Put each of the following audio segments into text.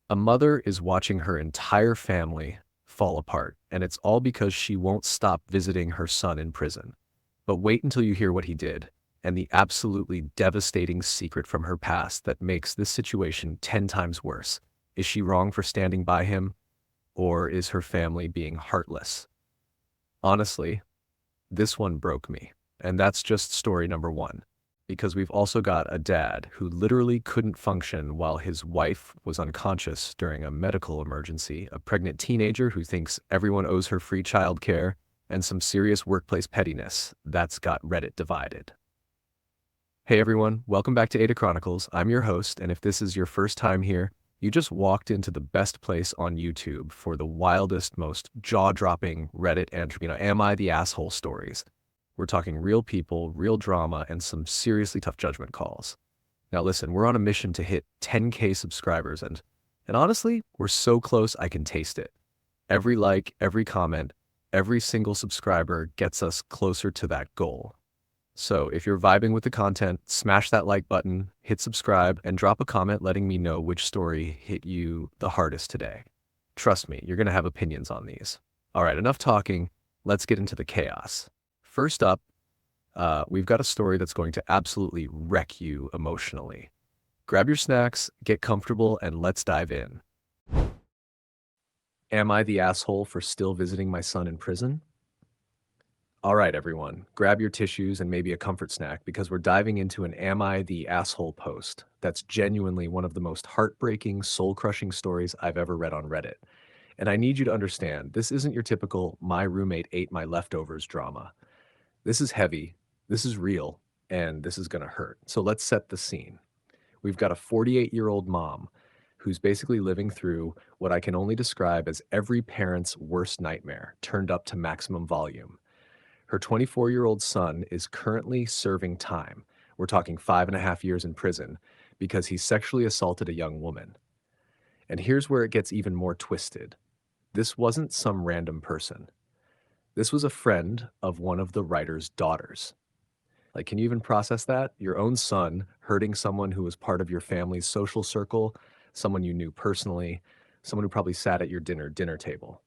A mother is watching her entire family fall apart, and it's all because she won't stop visiting her son in prison. But wait until you hear what he did, and the absolutely devastating secret from her past that makes this situation 10 times worse. Is she wrong for standing by him, or is her family being heartless? Honestly, this one broke me, and that's just story number one. Because we've also got a dad who literally couldn't function while his wife was unconscious during a medical emergency, a pregnant teenager who thinks everyone owes her free childcare, and some serious workplace pettiness that's got Reddit divided. Hey everyone, welcome back to AITA Chronicles. I'm your host, and if this is your first time here, you just walked into the best place on YouTube for the wildest, most jaw-dropping Reddit and, am I the asshole stories. We're talking real people, real drama, and some seriously tough judgment calls. Now listen, we're on a mission to hit 10K subscribers, and honestly, we're so close I can taste it. Every like, every comment, every single subscriber gets us closer to that goal. So if you're vibing with the content, smash that like button, hit subscribe, and drop a comment letting me know which story hit you the hardest today. Trust me, you're going to have opinions on these. All right, enough talking. Let's get into the chaos. First up, we've got a story that's going to absolutely wreck you emotionally. Grab your snacks, get comfortable, and let's dive in. Am I the asshole for still visiting my son in prison? All right, everyone, grab your tissues and maybe a comfort snack because we're diving into an Am I the Asshole post that's genuinely one of the most heartbreaking, soul-crushing stories I've ever read on Reddit. And I need you to understand, this isn't your typical my roommate ate my leftovers drama. This is heavy, this is real, and this is gonna hurt. So let's set the scene. We've got a 48-year-old mom who's basically living through what I can only describe as every parent's worst nightmare turned up to maximum volume. Her 24-year-old son is currently serving time. We're talking 5.5 years in prison because he sexually assaulted a young woman. And here's where it gets even more twisted. This wasn't some random person. This was a friend of one of the writer's daughters. Like, can you even process that? Your own son hurting someone who was part of your family's social circle, someone you knew personally, someone who probably sat at your dinner table.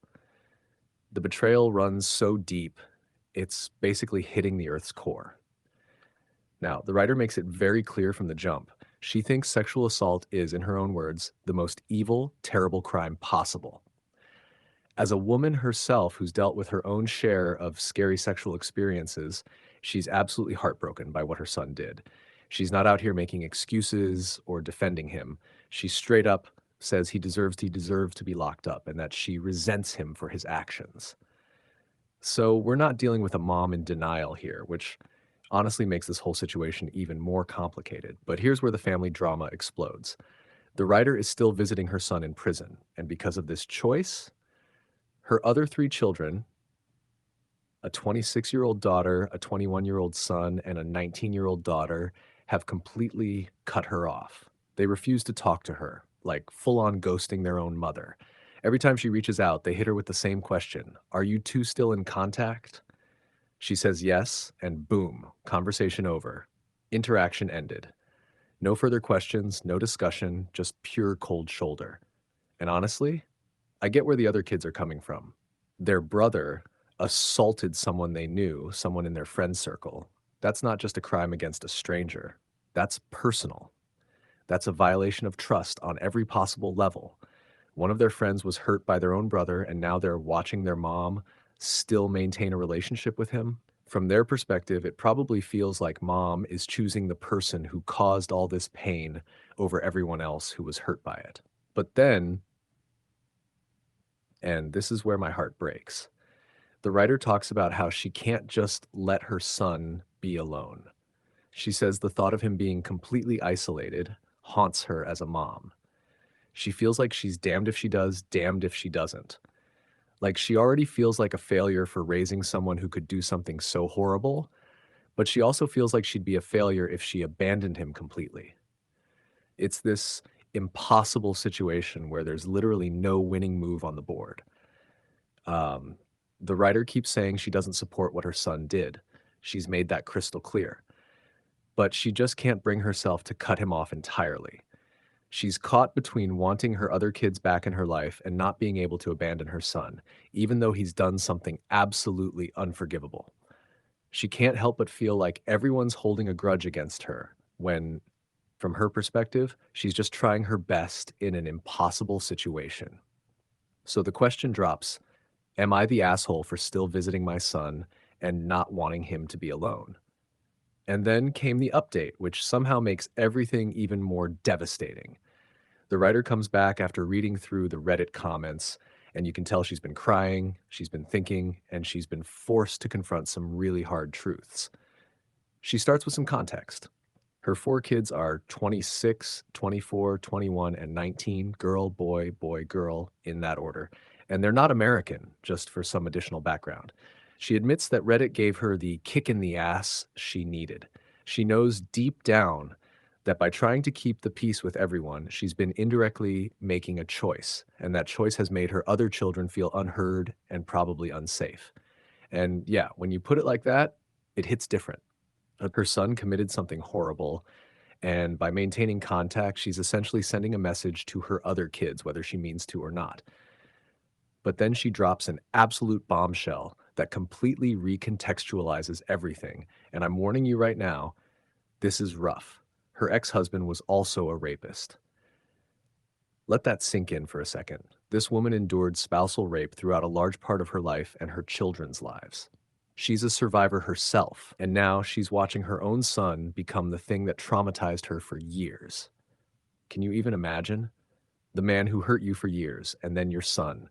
The betrayal runs so deep it's basically hitting the Earth's core. Now, the writer makes it very clear from the jump. She thinks sexual assault is, in her own words, the most evil, terrible crime possible. As a woman herself who's dealt with her own share of scary sexual experiences, she's absolutely heartbroken by what her son did. She's not out here making excuses or defending him. She straight up says he deserves to be locked up and that she resents him for his actions. So we're not dealing with a mom in denial here, which honestly makes this whole situation even more complicated. But here's where the family drama explodes. The writer is still visiting her son in prison, and because of this choice, her other three children, a 26-year-old daughter, a 21-year-old son, and a 19-year-old daughter, have completely cut her off. They refuse to talk to her, like full-on ghosting their own mother. Every time she reaches out, they hit her with the same question. Are you two still in contact? She says yes, and boom, conversation over. Interaction ended. No further questions, no discussion, just pure cold shoulder. And honestly, I get where the other kids are coming from. Their brother assaulted someone they knew, someone in their friend circle. That's not just a crime against a stranger. That's personal. That's a violation of trust on every possible level. One of their friends was hurt by their own brother, and now they're watching their mom still maintain a relationship with him. From their perspective, it probably feels like mom is choosing the person who caused all this pain over everyone else who was hurt by it. But then, and this is where my heart breaks, the writer talks about how she can't just let her son be alone. She says the thought of him being completely isolated haunts her as a mom. She feels like she's damned if she does, damned if she doesn't. Like she already feels like a failure for raising someone who could do something so horrible, but she also feels like she'd be a failure if she abandoned him completely. It's this impossible situation where there's literally no winning move on the board. The writer keeps saying she doesn't support what her son did. She's made that crystal clear. But she just can't bring herself to cut him off entirely. She's caught between wanting her other kids back in her life and not being able to abandon her son, even though he's done something absolutely unforgivable. She can't help but feel like everyone's holding a grudge against her when, from her perspective, she's just trying her best in an impossible situation. So the question drops: am I the asshole for still visiting my son and not wanting him to be alone? And then came the update, which somehow makes everything even more devastating. The writer comes back after reading through the Reddit comments, and you can tell she's been crying, she's been thinking, and she's been forced to confront some really hard truths. She starts with some context. Her four kids are 26, 24, 21, and 19, girl, boy, boy, girl, in that order. And they're not American, just for some additional background. She admits that Reddit gave her the kick in the ass she needed. She knows deep down that by trying to keep the peace with everyone, she's been indirectly making a choice, and that choice has made her other children feel unheard and probably unsafe. And yeah, when you put it like that, it hits different. Her son committed something horrible, and by maintaining contact, she's essentially sending a message to her other kids, whether she means to or not. But then she drops an absolute bombshell that completely recontextualizes everything. And I'm warning you right now, this is rough. Her ex-husband was also a rapist. Let that sink in for a second. This woman endured spousal rape throughout a large part of her life and her children's lives. She's a survivor herself, and now she's watching her own son become the thing that traumatized her for years. Can you even imagine? The man who hurt you for years, and then your son,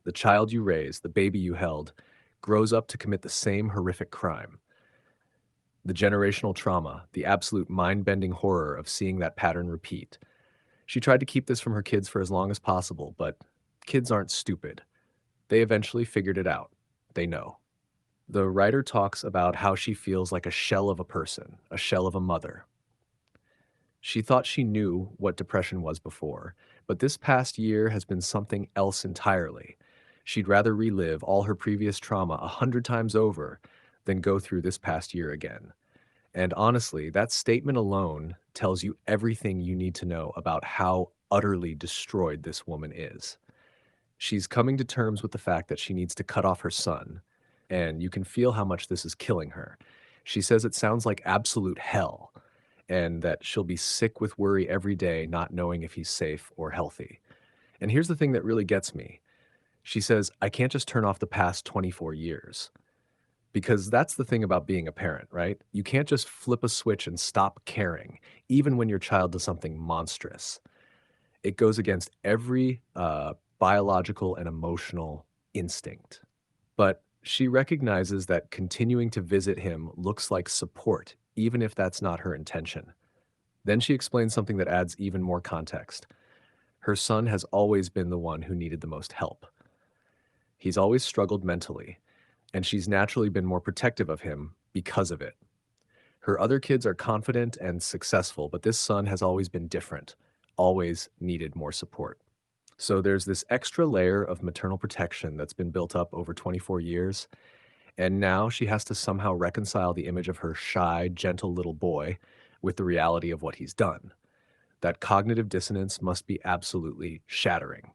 the child you raised, the baby you held, grows up to commit the same horrific crime. The generational trauma, the absolute mind-bending horror of seeing that pattern repeat. She tried to keep this from her kids for as long as possible, but kids aren't stupid. They eventually figured it out. They know. The writer talks about how she feels like a shell of a person, a shell of a mother. She thought she knew what depression was before, but this past year has been something else entirely. She'd rather relive all her previous trauma 100 times over than go through this past year again. And honestly, that statement alone tells you everything you need to know about how utterly destroyed this woman is. She's coming to terms with the fact that she needs to cut off her son, and you can feel how much this is killing her. She says it sounds like absolute hell, and that she'll be sick with worry every day, not knowing if he's safe or healthy. And here's the thing that really gets me. She says, I can't just turn off the past 24 years. Because that's the thing about being a parent, right? You can't just flip a switch and stop caring, even when your child does something monstrous. It goes against every biological and emotional instinct. But she recognizes that continuing to visit him looks like support, even if that's not her intention. Then she explains something that adds even more context. Her son has always been the one who needed the most help. He's always struggled mentally, and she's naturally been more protective of him because of it. Her other kids are confident and successful, but this son has always been different, always needed more support. So there's this extra layer of maternal protection that's been built up over 24 years, and now she has to somehow reconcile the image of her shy, gentle little boy with the reality of what he's done. That cognitive dissonance must be absolutely shattering.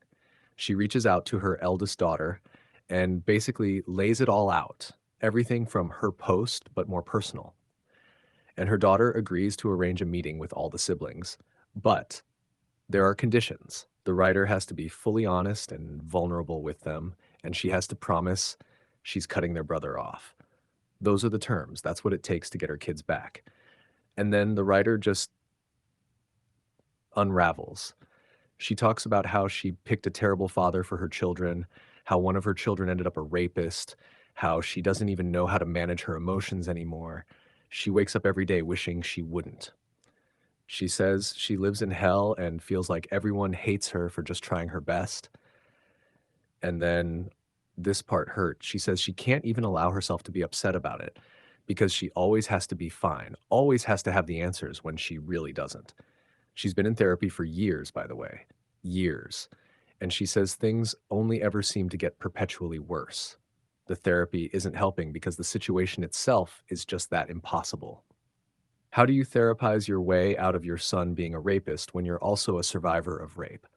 She reaches out to her eldest daughter and basically lays it all out, everything from her post, but more personal. And her daughter agrees to arrange a meeting with all the siblings. But there are conditions. The writer has to be fully honest and vulnerable with them, and she has to promise she's cutting their brother off. Those are the terms. That's what it takes to get her kids back. And then the writer just unravels. She talks about how she picked a terrible father for her children, how one of her children ended up a rapist, how she doesn't even know how to manage her emotions anymore. She wakes up every day wishing she wouldn't. She says she lives in hell and feels like everyone hates her for just trying her best. And then this part hurt. She says she can't even allow herself to be upset about it because she always has to be fine, always has to have the answers when she really doesn't. She's been in therapy for years, by the way, years. And she says things only ever seem to get perpetually worse. The therapy isn't helping because the situation itself is just that impossible. How do you therapize your way out of your son being a rapist when you're also a survivor of rape?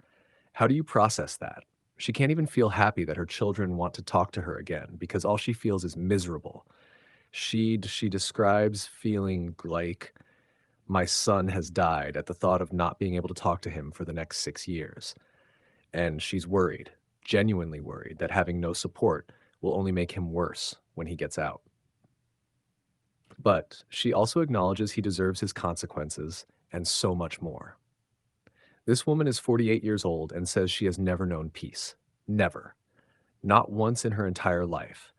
How do you process that? She can't even feel happy that her children want to talk to her again because all she feels is miserable. She describes feeling like my son has died at the thought of not being able to talk to him for the next 6 years. And she's worried, genuinely worried, that having no support will only make him worse when he gets out. But she also acknowledges he deserves his consequences and so much more. This woman is 48 years old and says she has never known peace. Never. Not once in her entire life.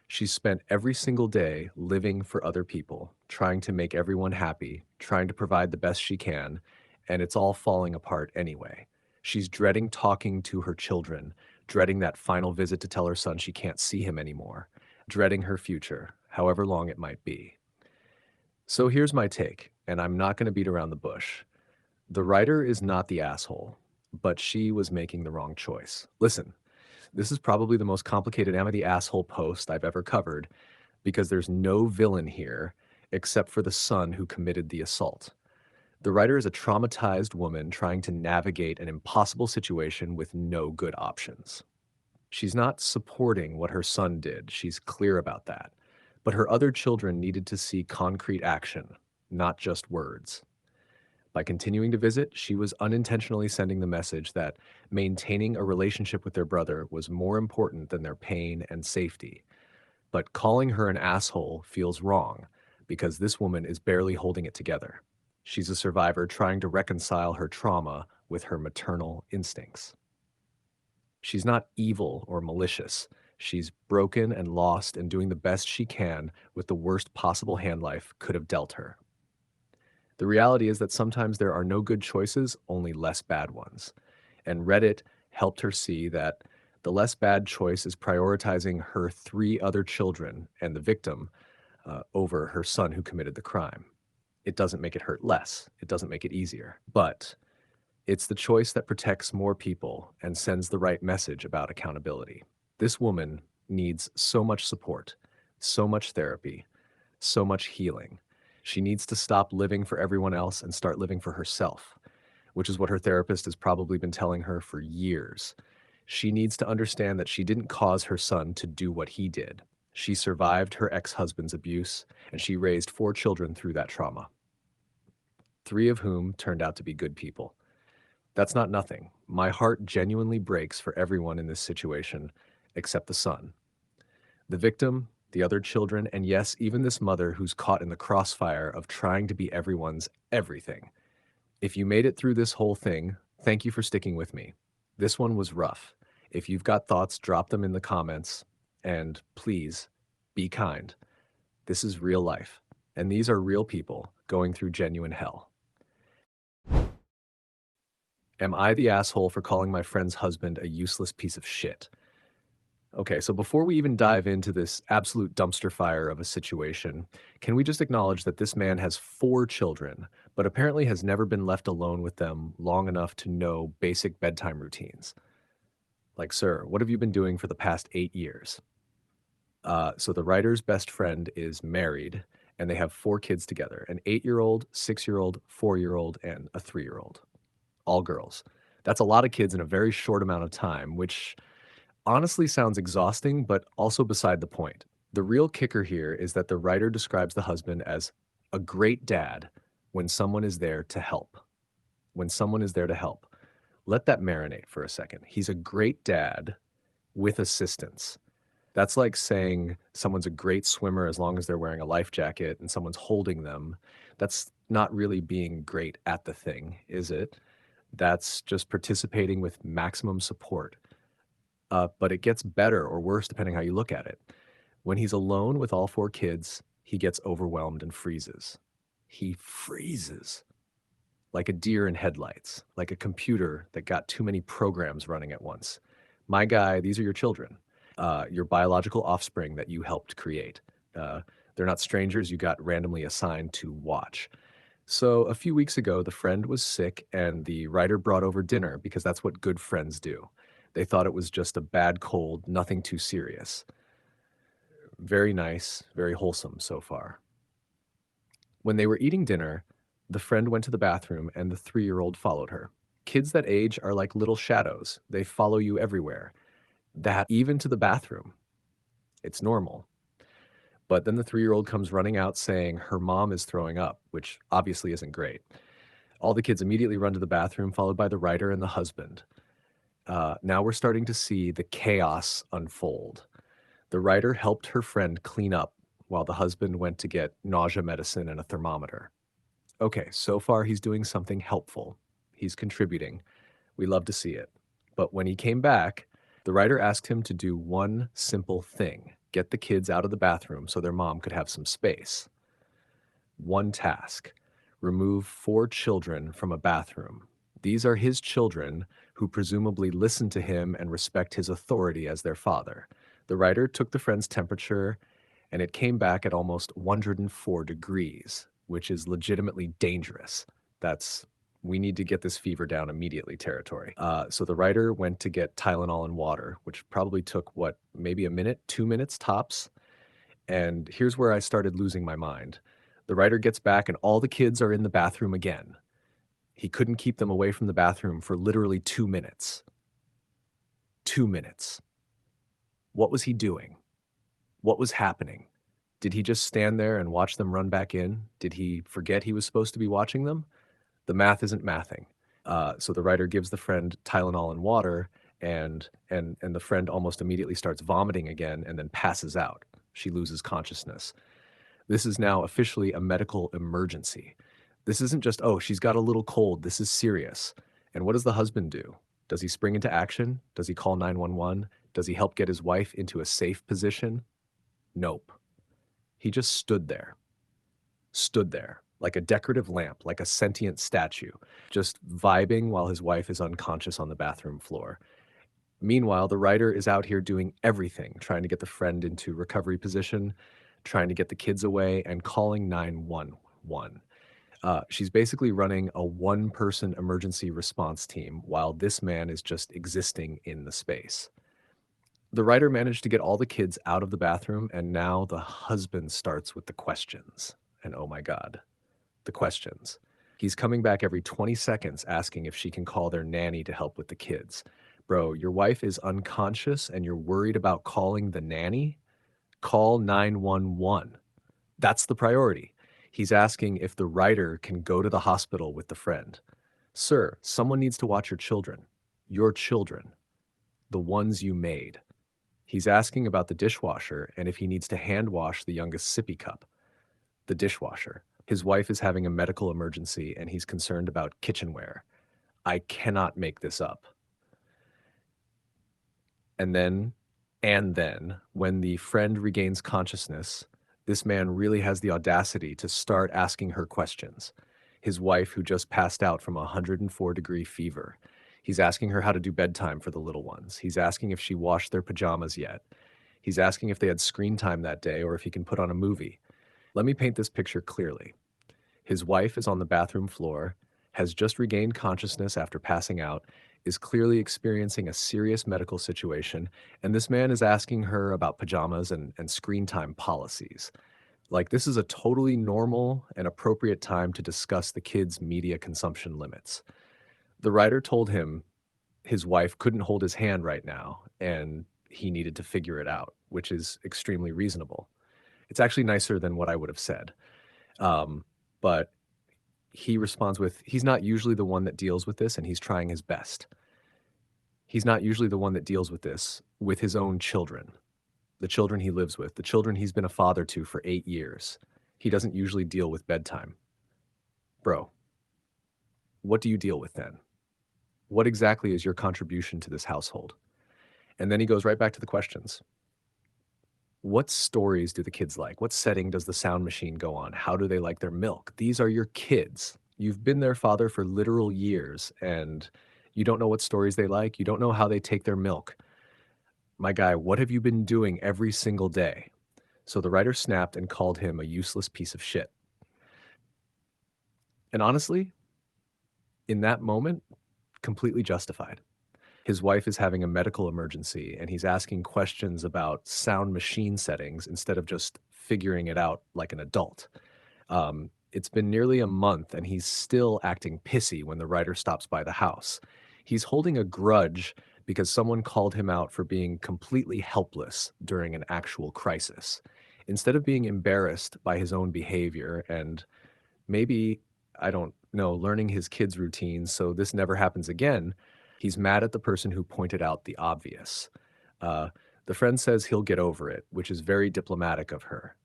She's spent every single day living for other people, trying to make everyone happy, trying to provide the best she can, and it's all falling apart anyway. She's dreading talking to her children, dreading that final visit to tell her son she can't see him anymore, dreading her future, however long it might be. So here's my take, and I'm not going to beat around the bush. The writer is not the asshole, but she was making the wrong choice. Listen, this is probably the most complicated Am I the Asshole post I've ever covered because there's no villain here except for the son who committed the assault. The writer is a traumatized woman trying to navigate an impossible situation with no good options. She's not supporting what her son did, she's clear about that. But her other children needed to see concrete action, not just words. By continuing to visit, she was unintentionally sending the message that maintaining a relationship with their brother was more important than their pain and safety. But calling her an asshole feels wrong because this woman is barely holding it together. She's a survivor trying to reconcile her trauma with her maternal instincts. She's not evil or malicious. She's broken and lost and doing the best she can with the worst possible hand life could have dealt her. The reality is that sometimes there are no good choices, only less bad ones. And Reddit helped her see that the less bad choice is prioritizing her 3 other children and the victim over her son who committed the crime. It doesn't make it hurt less. It doesn't make it easier. But it's the choice that protects more people and sends the right message about accountability. This woman needs so much support, so much therapy, so much healing. She needs to stop living for everyone else and start living for herself, which is what her therapist has probably been telling her for years. She needs to understand that she didn't cause her son to do what he did. She survived her ex-husband's abuse, and she raised 4 children through that trauma, 3 of whom turned out to be good people. That's not nothing. My heart genuinely breaks for everyone in this situation, except the son. The victim, the other children, and yes, even this mother who's caught in the crossfire of trying to be everyone's everything. If you made it through this whole thing, thank you for sticking with me. This one was rough. If you've got thoughts, drop them in the comments. And please, be kind. This is real life. And these are real people going through genuine hell. Am I the asshole for calling my friend's husband a useless piece of shit? Okay, so before we even dive into this absolute dumpster fire of a situation, can we just acknowledge that this man has 4 children, but apparently has never been left alone with them long enough to know basic bedtime routines? Like, sir, what have you been doing for the past 8 years? So the writer's best friend is married, and they have 4 kids together, an 8-year-old, 6-year-old, 4-year-old, and a 3-year-old, all girls. That's a lot of kids in a very short amount of time, which honestly sounds exhausting, but also beside the point. The real kicker here is that the writer describes the husband as a great dad when someone is there to help. When someone is there to help. Let that marinate for a second. He's a great dad with assistance. That's like saying someone's a great swimmer as long as they're wearing a life jacket and someone's holding them. That's not really being great at the thing, is it? That's just participating with maximum support. But it gets better or worse depending how you look at it. When he's alone with all 4 kids, he gets overwhelmed and freezes. He freezes like a deer in headlights, like a computer that got too many programs running at once. My guy, these are your children, your biological offspring that you helped create. They're not strangers you got randomly assigned to watch. So a few weeks ago, the friend was sick and the writer brought over dinner because that's what good friends do. They thought it was just a bad cold, nothing too serious. Very nice, very wholesome so far. When they were eating dinner, the friend went to the bathroom and the 3-year-old followed her. Kids that age are like little shadows. They follow you everywhere. That even to the bathroom. It's normal. But then the 3-year-old comes running out saying her mom is throwing up, which obviously isn't great. All the kids immediately run to the bathroom, followed by the writer and the husband. Now we're starting to see the chaos unfold. The writer helped her friend clean up while the husband went to get nausea medicine and a thermometer. Okay, so far he's doing something helpful. He's contributing. We love to see it. But when he came back, the writer asked him to do one simple thing: get the kids out of the bathroom so their mom could have some space. One task: remove 4 children from a bathroom. These are his children who presumably listen to him and respect his authority as their father. The writer took the friend's temperature and it came back at almost 104 degrees, which is legitimately dangerous. That's we need to get this fever down immediately territory. So the writer went to get Tylenol and water, which probably took what, maybe a minute, 2 minutes tops. And here's where I started losing my mind. The writer gets back and all the kids are in the bathroom again. He couldn't keep them away from the bathroom for literally 2 minutes. 2 minutes. What was he doing? What was happening? Did he just stand there and watch them run back in? Did he forget he was supposed to be watching them? The math isn't mathing. So the writer gives the friend Tylenol and water, and the friend almost immediately starts vomiting again and then passes out. She loses consciousness. This is now officially a medical emergency. This isn't just, oh, she's got a little cold. This is serious. And what does the husband do? Does he spring into action? Does he call 911? Does he help get his wife into a safe position? Nope. He just stood there, like a decorative lamp, like a sentient statue, just vibing while his wife is unconscious on the bathroom floor. Meanwhile, the writer is out here doing everything, trying to get the friend into recovery position, trying to get the kids away, and calling 911. She's basically running a one-person emergency response team while this man is just existing in the space. The writer managed to get all the kids out of the bathroom, and now the husband starts with the questions. And oh my God, the questions. He's coming back every 20 seconds asking if she can call their nanny to help with the kids. Bro, your wife is unconscious and you're worried about calling the nanny? Call 911. That's the priority. He's asking if the writer can go to the hospital with the friend. Sir, someone needs to watch your children. Your children. The ones you made. He's asking about the dishwasher and if he needs to hand wash the youngest sippy cup. The dishwasher. His wife is having a medical emergency and he's concerned about kitchenware. I cannot make this up. And then, when the friend regains consciousness, this man really has the audacity to start asking her questions. His wife, who just passed out from a 104-degree fever. He's asking her how to do bedtime for the little ones. He's asking if she washed their pajamas yet. He's asking if they had screen time that day or if he can put on a movie. Let me paint this picture clearly. His wife is on the bathroom floor, has just regained consciousness after passing out, is clearly experiencing a serious medical situation, and this man is asking her about pajamas and screen time policies. Like, this is a totally normal and appropriate time to discuss the kids' media consumption limits. The writer told him his wife couldn't hold his hand right now, and he needed to figure it out, which is extremely reasonable. It's actually nicer than what I would have said. But he responds with, he's not usually the one that deals with this, and he's trying his best. He's not usually the one that deals with this with his own children, the children he lives with, the children he's been a father to for 8 years. He doesn't usually deal with bedtime. Bro, what do you deal with then? What exactly is your contribution to this household? And then he goes right back to the questions. What stories do the kids like? What setting does the sound machine go on? How do they like their milk? These are your kids. You've been their father for literal years, and you don't know what stories they like. You don't know how they take their milk. My guy, what have you been doing every single day? So the writer snapped and called him a useless piece of shit. And honestly, in that moment, completely justified. His wife is having a medical emergency and he's asking questions about sound machine settings instead of just figuring it out like an adult. It's been nearly a month and he's still acting pissy when the writer stops by the house. He's holding a grudge because someone called him out for being completely helpless during an actual crisis. Instead of being embarrassed by his own behavior and maybe, I don't know, learning his kids' routines so this never happens again, he's mad at the person who pointed out the obvious. Uh, the friend says he'll get over it, which is very diplomatic of her.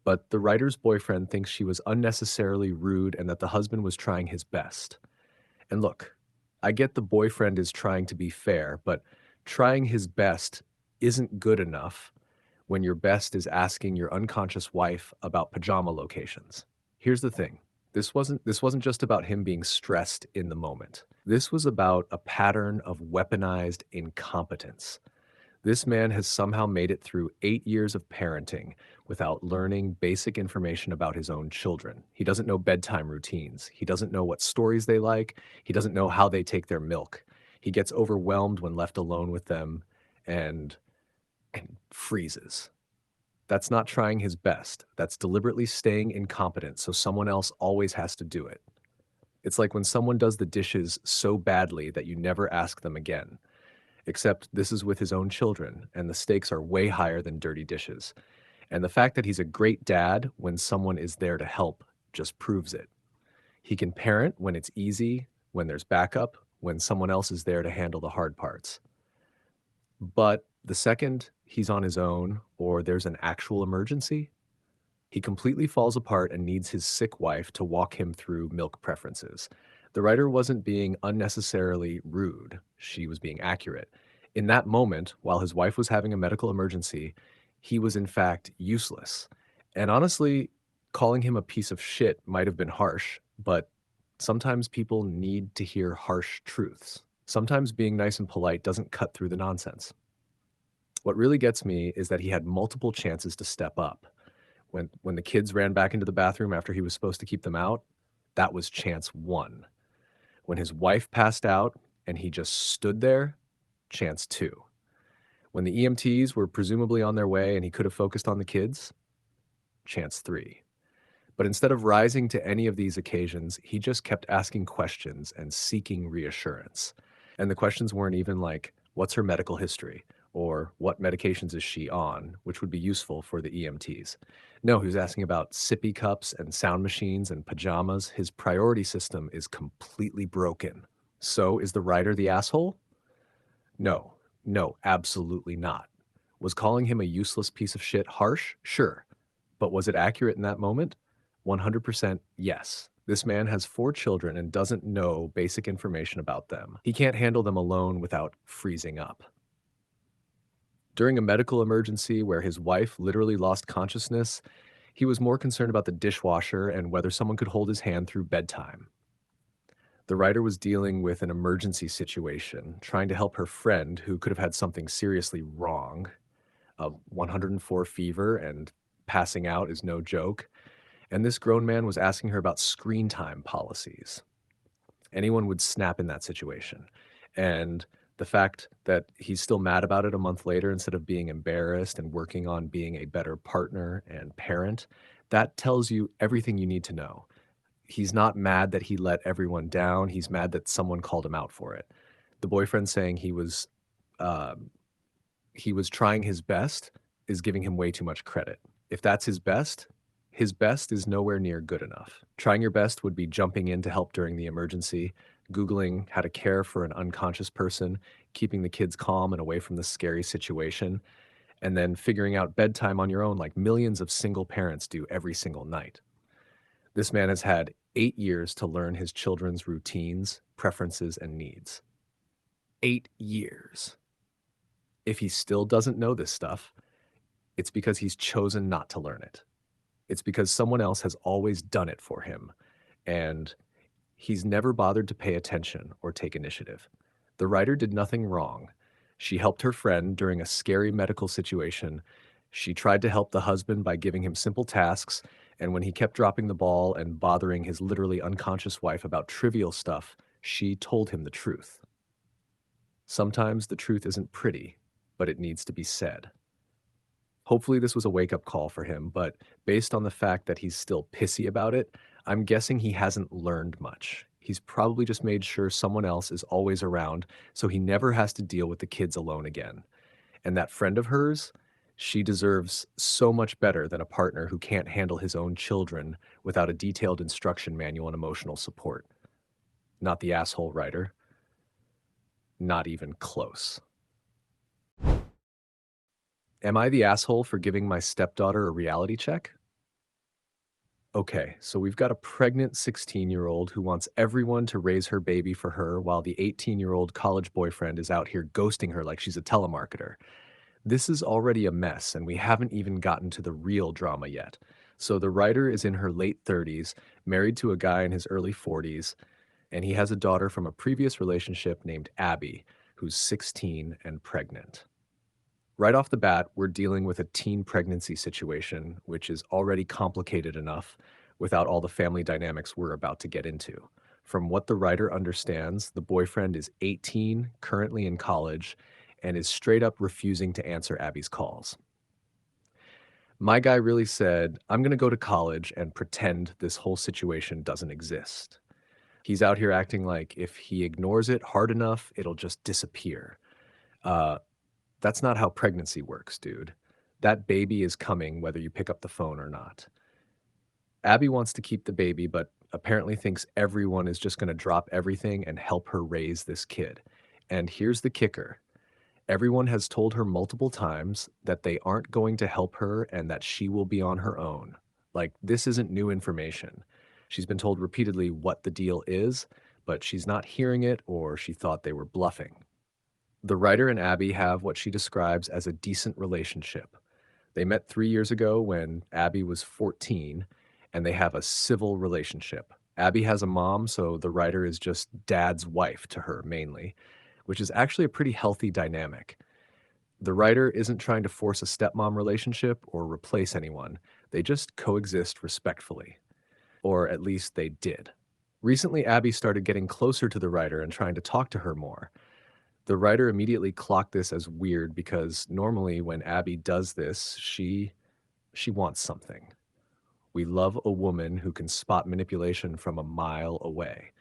But the writer's boyfriend thinks she was unnecessarily rude and that the husband was trying his best. And look, I get the boyfriend is trying to be fair, but trying his best isn't good enough when your best is asking your unconscious wife about pajama locations. Here's the thing. This wasn't just about him being stressed in the moment. This was about a pattern of weaponized incompetence. This man has somehow made it through 8 years of parenting without learning basic information about his own children. He doesn't know bedtime routines. He doesn't know what stories they like. He doesn't know how they take their milk. He gets overwhelmed when left alone with them and, and freezes. That's not trying his best. That's deliberately staying incompetent so someone else always has to do it. It's like when someone does the dishes so badly that you never ask them again. Except this is with his own children, and the stakes are way higher than dirty dishes. And the fact that he's a great dad when someone is there to help just proves it. He can parent when it's easy, when there's backup, when someone else is there to handle the hard parts. But the second he's on his own or there's an actual emergency, he completely falls apart and needs his sick wife to walk him through milk preferences. The writer wasn't being unnecessarily rude, she was being accurate. In that moment, while his wife was having a medical emergency, he was in fact useless. And honestly, calling him a piece of shit might have been harsh, but sometimes people need to hear harsh truths. Sometimes being nice and polite doesn't cut through the nonsense. What really gets me is that he had multiple chances to step up. When the kids ran back into the bathroom after he was supposed to keep them out, that was chance one. When his wife passed out and he just stood there, chance two. When the EMTs were presumably on their way and he could have focused on the kids, chance three. But instead of rising to any of these occasions, he just kept asking questions and seeking reassurance. And the questions weren't even like, what's her medical history? Or what medications is she on, which would be useful for the EMTs. No, he was asking about sippy cups and sound machines and pajamas. His priority system is completely broken. So is the writer the asshole? No, no, absolutely not. Was calling him a useless piece of shit harsh? Sure. But was it accurate in that moment? 100% yes. This man has 4 children and doesn't know basic information about them. He can't handle them alone without freezing up. During a medical emergency where his wife literally lost consciousness, he was more concerned about the dishwasher and whether someone could hold his hand through bedtime. The writer was dealing with an emergency situation, trying to help her friend who could have had something seriously wrong. A 104 fever and passing out is no joke. And this grown man was asking her about screen time policies. Anyone would snap in that situation. And the fact that he's still mad about it a month later instead of being embarrassed and working on being a better partner and parent, that tells you everything you need to know. He's not mad that he let everyone down. He's mad that someone called him out for it. The boyfriend saying he was trying his best is giving him way too much credit. If that's his best is nowhere near good enough. Trying your best would be jumping in to help during the emergency, Googling how to care for an unconscious person, keeping the kids calm and away from the scary situation, and then figuring out bedtime on your own like millions of single parents do every single night. This man has had 8 years to learn his children's routines, preferences, and needs. 8 years. If he still doesn't know this stuff, it's because he's chosen not to learn it. It's because someone else has always done it for him, and he's never bothered to pay attention or take initiative. The writer did nothing wrong. She helped her friend during a scary medical situation. She tried to help the husband by giving him simple tasks, and when he kept dropping the ball and bothering his literally unconscious wife about trivial stuff, she told him the truth. Sometimes the truth isn't pretty, but it needs to be said. Hopefully, this was a wake up call for him, but based on the fact that he's still pissy about it, I'm guessing he hasn't learned much. He's probably just made sure someone else is always around so he never has to deal with the kids alone again. And that friend of hers, she deserves so much better than a partner who can't handle his own children without a detailed instruction manual and emotional support. Not the asshole writer. Not even close. Am I the asshole for giving my stepdaughter a reality check? Okay, so we've got a pregnant 16-year-old who wants everyone to raise her baby for her while the 18-year-old college boyfriend is out here ghosting her like she's a telemarketer. This is already a mess, and we haven't even gotten to the real drama yet. So the writer is in her late 30s, married to a guy in his early 40s, and he has a daughter from a previous relationship named Abby, who's 16 and pregnant. Right off the bat, we're dealing with a teen pregnancy situation, which is already complicated enough without all the family dynamics we're about to get into. From what the writer understands, the boyfriend is 18, currently in college, and is straight up refusing to answer Abby's calls. My guy really said, I'm going to go to college and pretend this whole situation doesn't exist. He's out here acting like if he ignores it hard enough, it'll just disappear. Uh, That's not how pregnancy works, dude. That baby is coming whether you pick up the phone or not. Abby wants to keep the baby, but apparently thinks everyone is just going to drop everything and help her raise this kid. And here's the kicker. Everyone has told her multiple times that they aren't going to help her and that she will be on her own. Like, this isn't new information. She's been told repeatedly what the deal is, but she's not hearing it or she thought they were bluffing. The writer and Abby have what she describes as a decent relationship. They met 3 years ago when Abby was 14, and they have a civil relationship. Abby has a mom, so the writer is just dad's wife to her mainly, which is actually a pretty healthy dynamic. The writer isn't trying to force a stepmom relationship or replace anyone. They just coexist respectfully. Or at least they did. Recently, Abby started getting closer to the writer and trying to talk to her more. The writer immediately clocked this as weird because normally when Abby does this, she wants something. We love a woman who can spot manipulation from a mile away.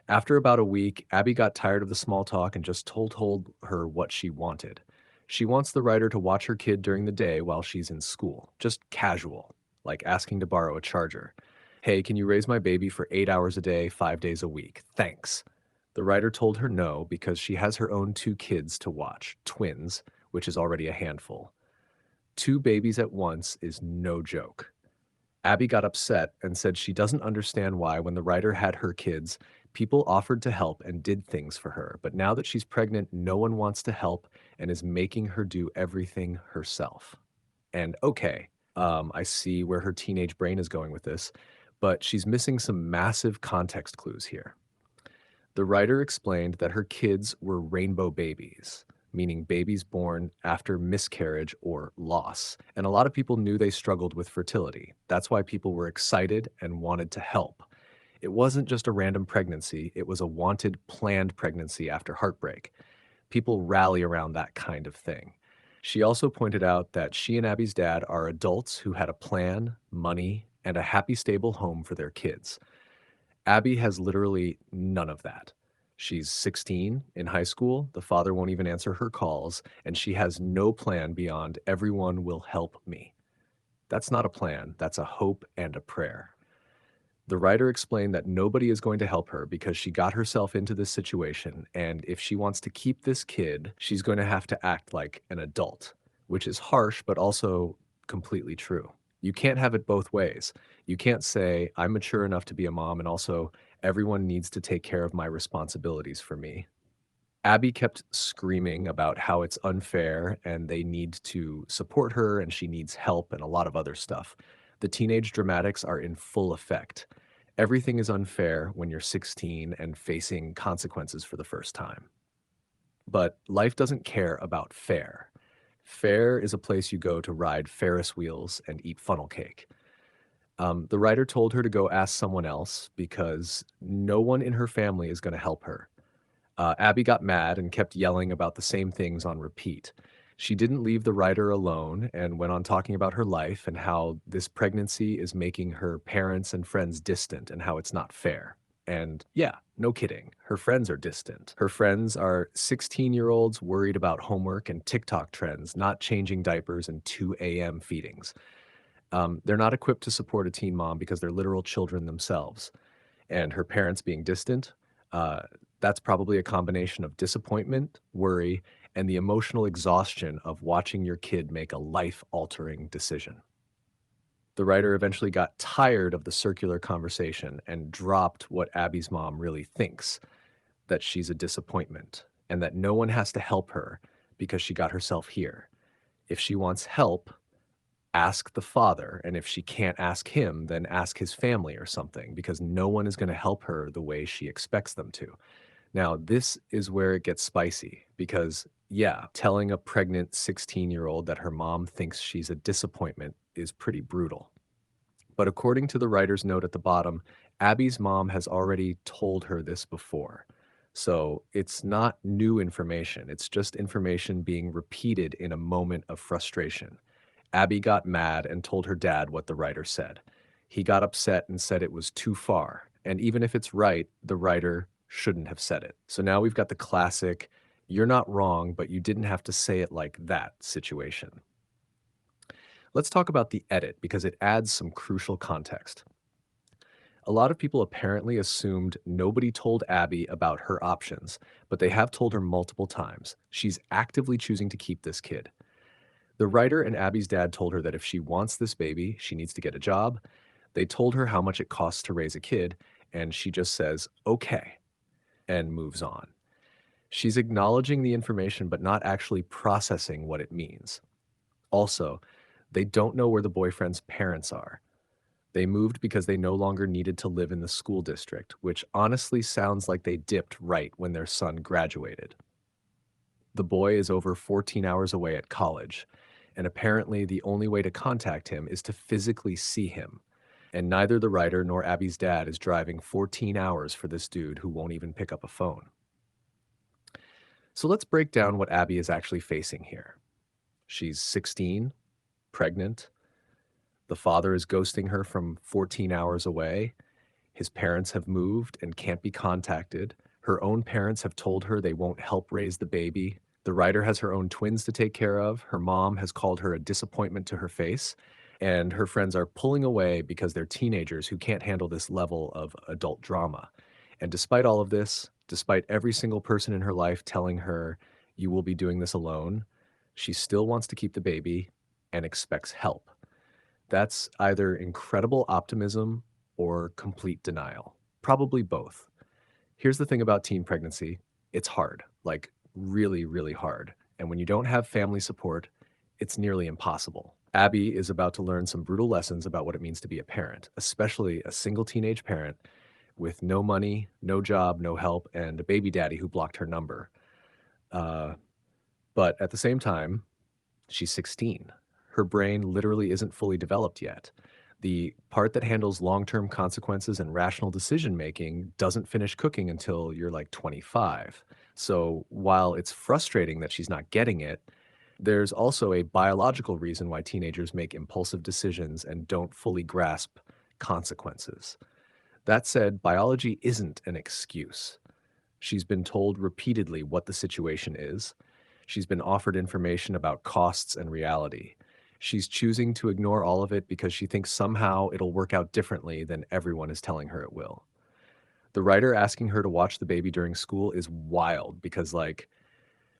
After about a week, Abby got tired of the small talk and just told her what she wanted. She wants the writer to watch her kid during the day while she's in school, just casual, like asking to borrow a charger. Hey, can you raise my baby for 8 hours a day, 5 days a week? Thanks. The writer told her no because she has her own two kids to watch, twins, which is already a handful. Two babies at once is no joke. Abby got upset and said she doesn't understand why, when the writer had her kids, people offered to help and did things for her. But now that she's pregnant, no one wants to help and is making her do everything herself. And okay, I see where her teenage brain is going with this, but she's missing some massive context clues here. The writer explained that her kids were rainbow babies, meaning babies born after miscarriage or loss. And a lot of people knew they struggled with fertility. That's why people were excited and wanted to help. It wasn't just a random pregnancy, it was a wanted, planned pregnancy after heartbreak. People rally around that kind of thing. She also pointed out that she and Abby's dad are adults who had a plan, money, and a happy, stable home for their kids. Abby has literally none of that. She's 16 in high school, the father won't even answer her calls, and she has no plan beyond everyone will help me. That's not a plan, that's a hope and a prayer. The writer explained that nobody is going to help her because she got herself into this situation, and if she wants to keep this kid, she's going to have to act like an adult, which is harsh but also completely true. You can't have it both ways. You can't say, I'm mature enough to be a mom, and also everyone needs to take care of my responsibilities for me. Abby kept screaming about how it's unfair and they need to support her and she needs help and a lot of other stuff. The teenage dramatics are in full effect. Everything is unfair when you're 16 and facing consequences for the first time. But life doesn't care about fair. Fair is a place you go to ride Ferris wheels and eat funnel cake. The writer told her to go ask someone else because no one in her family is going to help her. Abby got mad and kept yelling about the same things on repeat. She didn't leave the writer alone and went on talking about her life and how this pregnancy is making her parents and friends distant and how it's not fair. And yeah, no kidding. Her friends are distant. Her friends are 16-year-olds worried about homework and TikTok trends, not changing diapers and 2 a.m. feedings. They're not equipped to support a teen mom because they're literal children themselves. And her parents being distant, uh, that's probably a combination of disappointment, worry, and the emotional exhaustion of watching your kid make a life-altering decision. The writer eventually got tired of the circular conversation and dropped what Abby's mom really thinks, that she's a disappointment and that no one has to help her because she got herself here. If she wants help, ask the father, and if she can't ask him, then ask his family or something, because no one is going to help her the way she expects them to. Now, this is where it gets spicy because, yeah, telling a pregnant 16-year-old that her mom thinks she's a disappointment is pretty brutal. But according to the writer's note at the bottom, Abby's mom has already told her this before. So it's not new information, it's just information being repeated in a moment of frustration. Abby got mad and told her dad what the writer said. He got upset and said it was too far. And even if it's right, the writer shouldn't have said it. So now we've got the classic, you're not wrong, but you didn't have to say it like that situation. Let's talk about the edit because it adds some crucial context. A lot of people apparently assumed nobody told Abby about her options, but they have told her multiple times. She's actively choosing to keep this kid. The writer and Abby's dad told her that if she wants this baby, she needs to get a job. They told her how much it costs to raise a kid, and she just says, okay, and moves on. She's acknowledging the information, but not actually processing what it means. Also, they don't know where the boyfriend's parents are. They moved because they no longer needed to live in the school district, which honestly sounds like they dipped right when their son graduated. The boy is over 14 hours away at college, and apparently the only way to contact him is to physically see him. And neither the writer nor Abby's dad is driving 14 hours for this dude who won't even pick up a phone. So let's break down what Abby is actually facing here. She's 16, pregnant. The father is ghosting her from 14 hours away. His parents have moved and can't be contacted. Her own parents have told her they won't help raise the baby. The writer has her own twins to take care of. Her mom has called her a disappointment to her face. And her friends are pulling away because they're teenagers who can't handle this level of adult drama. And despite all of this, despite every single person in her life telling her, you will be doing this alone, she still wants to keep the baby and expects help. That's either incredible optimism or complete denial. Probably both. Here's the thing about teen pregnancy, it's hard, like really, really hard. And when you don't have family support, it's nearly impossible. Abby is about to learn some brutal lessons about what it means to be a parent, especially a single teenage parent with no money, no job, no help, and a baby daddy who blocked her number. Uh, but at the same time, she's 16. Her brain literally isn't fully developed yet. The part that handles long-term consequences and rational decision making doesn't finish cooking until you're like 25. So while it's frustrating that she's not getting it, there's also a biological reason why teenagers make impulsive decisions and don't fully grasp consequences. That said, biology isn't an excuse. She's been told repeatedly what the situation is. She's been offered information about costs and reality. She's choosing to ignore all of it because she thinks somehow it'll work out differently than everyone is telling her it will. The writer asking her to watch the baby during school is wild because, like,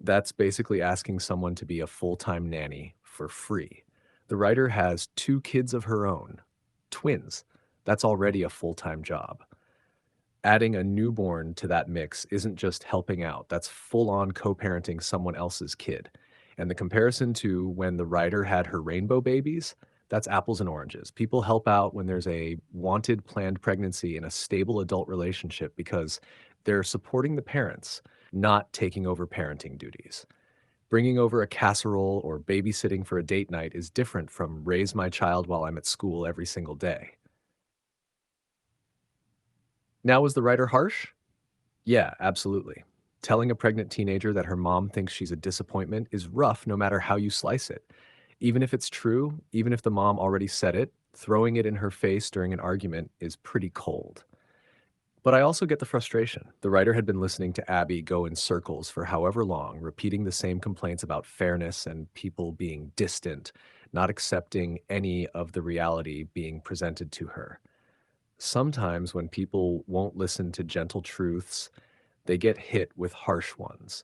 that's basically asking someone to be a full-time nanny for free. The writer has 2 kids of her own, twins. That's already a full-time job. Adding a newborn to that mix isn't just helping out, that's full-on co-parenting someone else's kid. And the comparison to when the writer had her rainbow babies, that's apples and oranges. People help out when there's a wanted planned pregnancy in a stable adult relationship because they're supporting the parents, not taking over parenting duties. Bringing over a casserole or babysitting for a date night is different from raise my child while I'm at school every single day. Now, was the writer harsh? Yeah, absolutely. Telling a pregnant teenager that her mom thinks she's a disappointment is rough no matter how you slice it. Even if it's true, even if the mom already said it, throwing it in her face during an argument is pretty cold. But I also get the frustration. The writer had been listening to Abby go in circles for however long, repeating the same complaints about fairness and people being distant, not accepting any of the reality being presented to her. Sometimes when people won't listen to gentle truths, they get hit with harsh ones.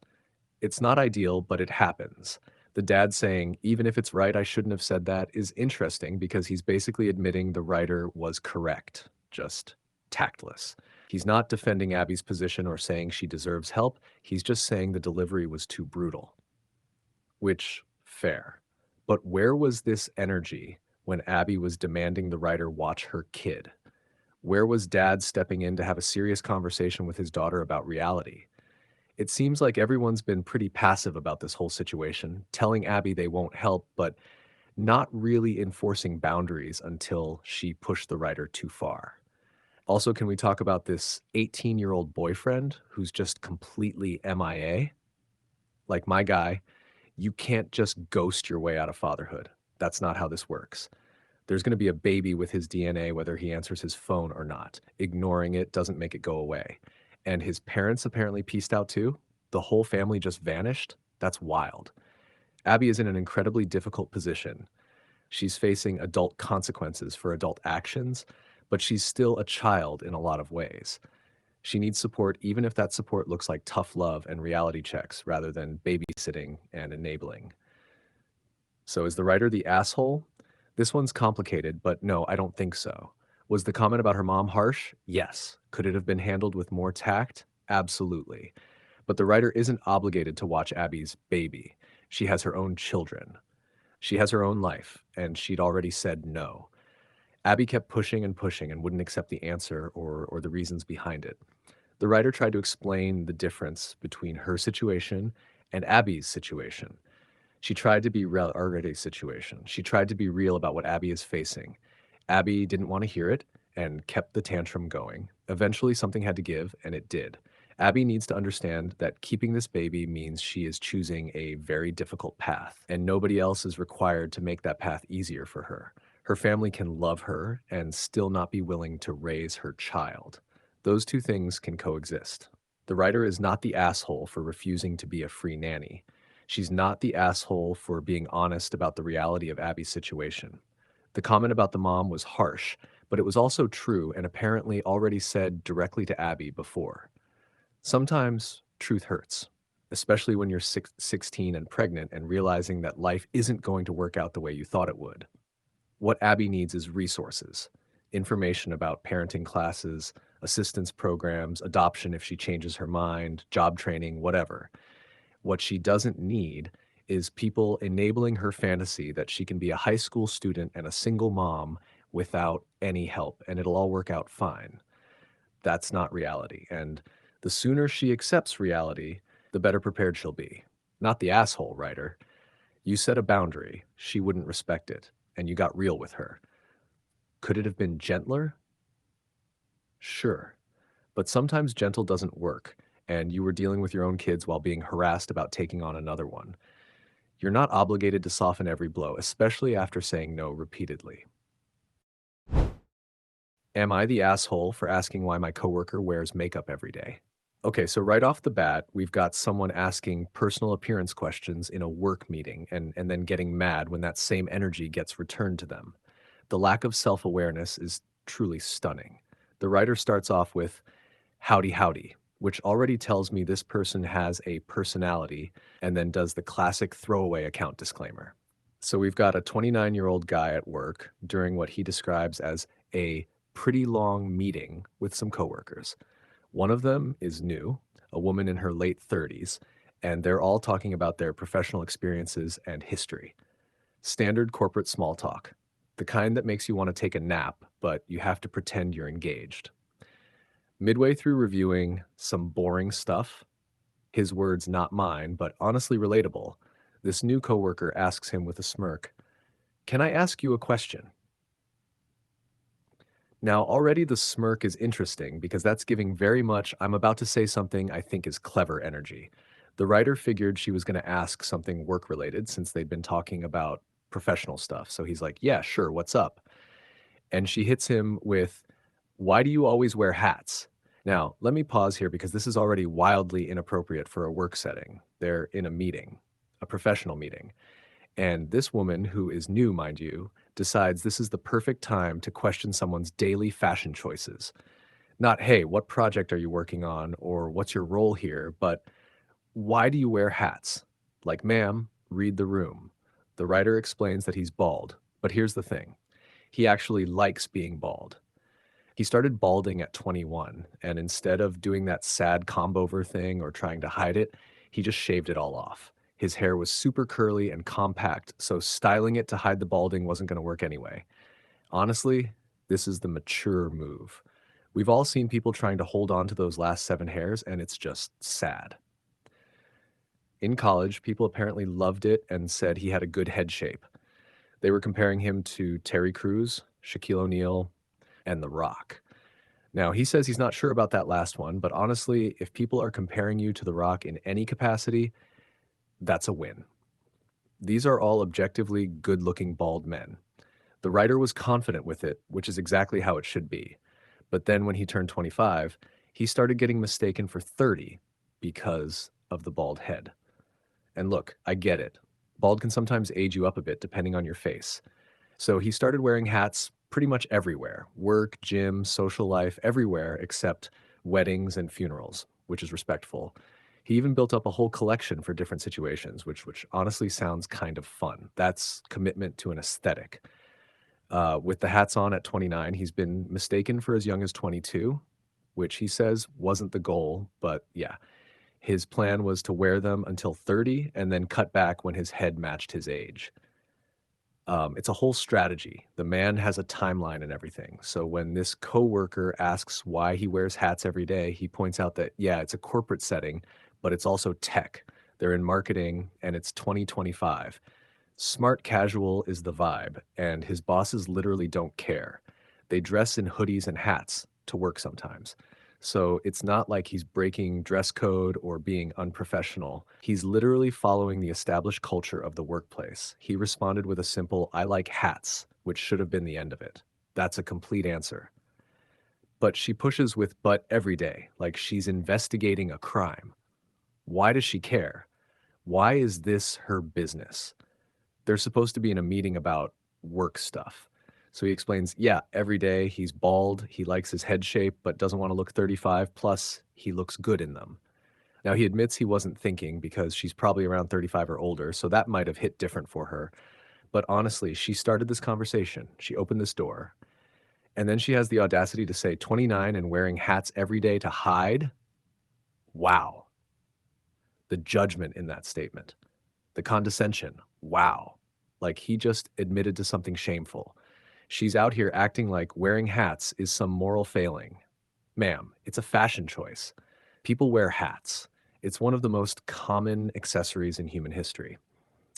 It's not ideal, but it happens. The dad saying, even if it's right, I shouldn't have said that, is interesting because he's basically admitting the writer was correct, just tactless. He's not defending Abby's position or saying she deserves help. He's just saying the delivery was too brutal, which, fair. But where was this energy when Abby was demanding the writer watch her kid? Where was dad stepping in to have a serious conversation with his daughter about reality? It seems like everyone's been pretty passive about this whole situation, telling Abby they won't help, but not really enforcing boundaries until she pushed the writer too far. Also, can we talk about this 18-year-old boyfriend who's just completely MIA? Like my guy, you can't just ghost your way out of fatherhood. That's not how this works. There's going to be a baby with his DNA whether he answers his phone or not. Ignoring it doesn't make it go away. And his parents apparently pieced out too. The whole family just vanished. That's wild. Abby is in an incredibly difficult position. She's facing adult consequences for adult actions, but she's still a child in a lot of ways. She needs support, even if that support looks like tough love and reality checks rather than babysitting and enabling. So is the writer the asshole? This one's complicated, but no, I don't think so. Was the comment about her mom harsh? Yes. Could it have been handled with more tact? Absolutely. But the writer isn't obligated to watch Abby's baby. She has her own children. She has her own life, and she'd already said no. Abby kept pushing and wouldn't accept the answer or the reasons behind it. The writer tried to explain the difference between her situation and Abby's situation. She tried to be real, Argette's situation. She tried to be real about what Abby is facing. Abby didn't want to hear it and kept the tantrum going. Eventually, something had to give, and it did. Abby needs to understand that keeping this baby means she is choosing a very difficult path, and nobody else is required to make that path easier for her. Her family can love her and still not be willing to raise her child. Those two things can coexist. The writer is not the asshole for refusing to be a free nanny. She's not the asshole for being honest about the reality of Abby's situation. The comment about the mom was harsh, but it was also true and apparently already said directly to Abby before. Sometimes truth hurts, especially when you're 16 and pregnant and realizing that life isn't going to work out the way you thought it would. What Abby needs is resources, information about parenting classes, assistance programs, adoption if she changes her mind, job training, whatever. What she doesn't need is people enabling her fantasy that she can be a high school student and a single mom without any help, and it'll all work out fine. That's not reality. And the sooner she accepts reality, the better prepared she'll be. Not the asshole, writer. You set a boundary, she wouldn't respect it, and you got real with her. Could it have been gentler? Sure. But sometimes gentle doesn't work, and you were dealing with your own kids while being harassed about taking on another one. You're not obligated to soften every blow, especially after saying no repeatedly. Am I the asshole for asking why my coworker wears makeup every day? Okay, so right off the bat, we've got someone asking personal appearance questions in a work meeting and then getting mad when that same energy gets returned to them. The lack of self-awareness is truly stunning. The writer starts off with, howdy howdy, which already tells me this person has a personality, and then does the classic throwaway account disclaimer. So we've got a 29-year-old guy at work during what he describes as a pretty long meeting with some coworkers. One of them is new, a woman in her late 30s, and they're all talking about their professional experiences and history. Standard corporate small talk, the kind that makes you want to take a nap, but you have to pretend you're engaged. Midway through reviewing some boring stuff, his words not mine, but honestly relatable, this new coworker asks him with a smirk, "Can I ask you a question?" Now, already the smirk is interesting because that's giving very much, I'm about to say something I think is clever energy. The writer figured she was going to ask something work related since they'd been talking about professional stuff. So he's like, yeah, sure, what's up? And she hits him with, why do you always wear hats? Now, let me pause here because this is already wildly inappropriate for a work setting. They're in a meeting, a professional meeting. And this woman, who is new, mind you, decides this is the perfect time to question someone's daily fashion choices. Not, hey, what project are you working on or what's your role here, but why do you wear hats? Like, ma'am, read the room. The writer explains that he's bald, but here's the thing, he actually likes being bald. He started balding at 21, and instead of doing that sad comb over thing or trying to hide it, he just shaved it all off. His hair was super curly and compact, so styling it to hide the balding wasn't going to work anyway. Honestly, this is the mature move. We've all seen people trying to hold on to those last 7 hairs, and it's just sad. In college, people apparently loved it and said he had a good head shape. They were comparing him to Terry Crews, Shaquille O'Neal, and The Rock. Now, he says he's not sure about that last one, but honestly, if people are comparing you to The Rock in any capacity, that's a win. These are all objectively good looking bald men. The writer was confident with it, which is exactly how it should be. But then when he turned 25, he started getting mistaken for 30 because of the bald head. And look, I get it. Bald can sometimes age you up a bit depending on your face. So he started wearing hats pretty much everywhere, work, gym, social life, everywhere except weddings and funerals, which is respectful. He even built up a whole collection for different situations, which honestly sounds kind of fun. That's commitment to an aesthetic. With the hats on at 29, he's been mistaken for as young as 22, which he says wasn't the goal, but yeah. His plan was to wear them until 30 and then cut back when his head matched his age. It's a whole strategy. The man has a timeline and everything. So when this coworker asks why he wears hats every day, he points out that, yeah, it's a corporate setting, but it's also tech. They're in marketing and it's 2025. Smart casual is the vibe, and his bosses literally don't care. They dress in hoodies and hats to work sometimes. So it's not like he's breaking dress code or being unprofessional. He's literally following the established culture of the workplace. He responded with a simple, I like hats, which should have been the end of it. That's a complete answer. But she pushes with but every day, like she's investigating a crime. Why does she care? Why is this her business? They're supposed to be in a meeting about work stuff. So he explains, yeah, every day he's bald, he likes his head shape, but doesn't want to look 35, plus he looks good in them. Now he admits he wasn't thinking because she's probably around 35 or older, so that might have hit different for her. But honestly, she started this conversation, she opened this door, and then she has the audacity to say 29 and wearing hats every day to hide. Wow. The judgment in that statement. The condescension. Wow. Like he just admitted to something shameful. She's out here acting like wearing hats is some moral failing. Ma'am, it's a fashion choice. People wear hats. It's one of the most common accessories in human history.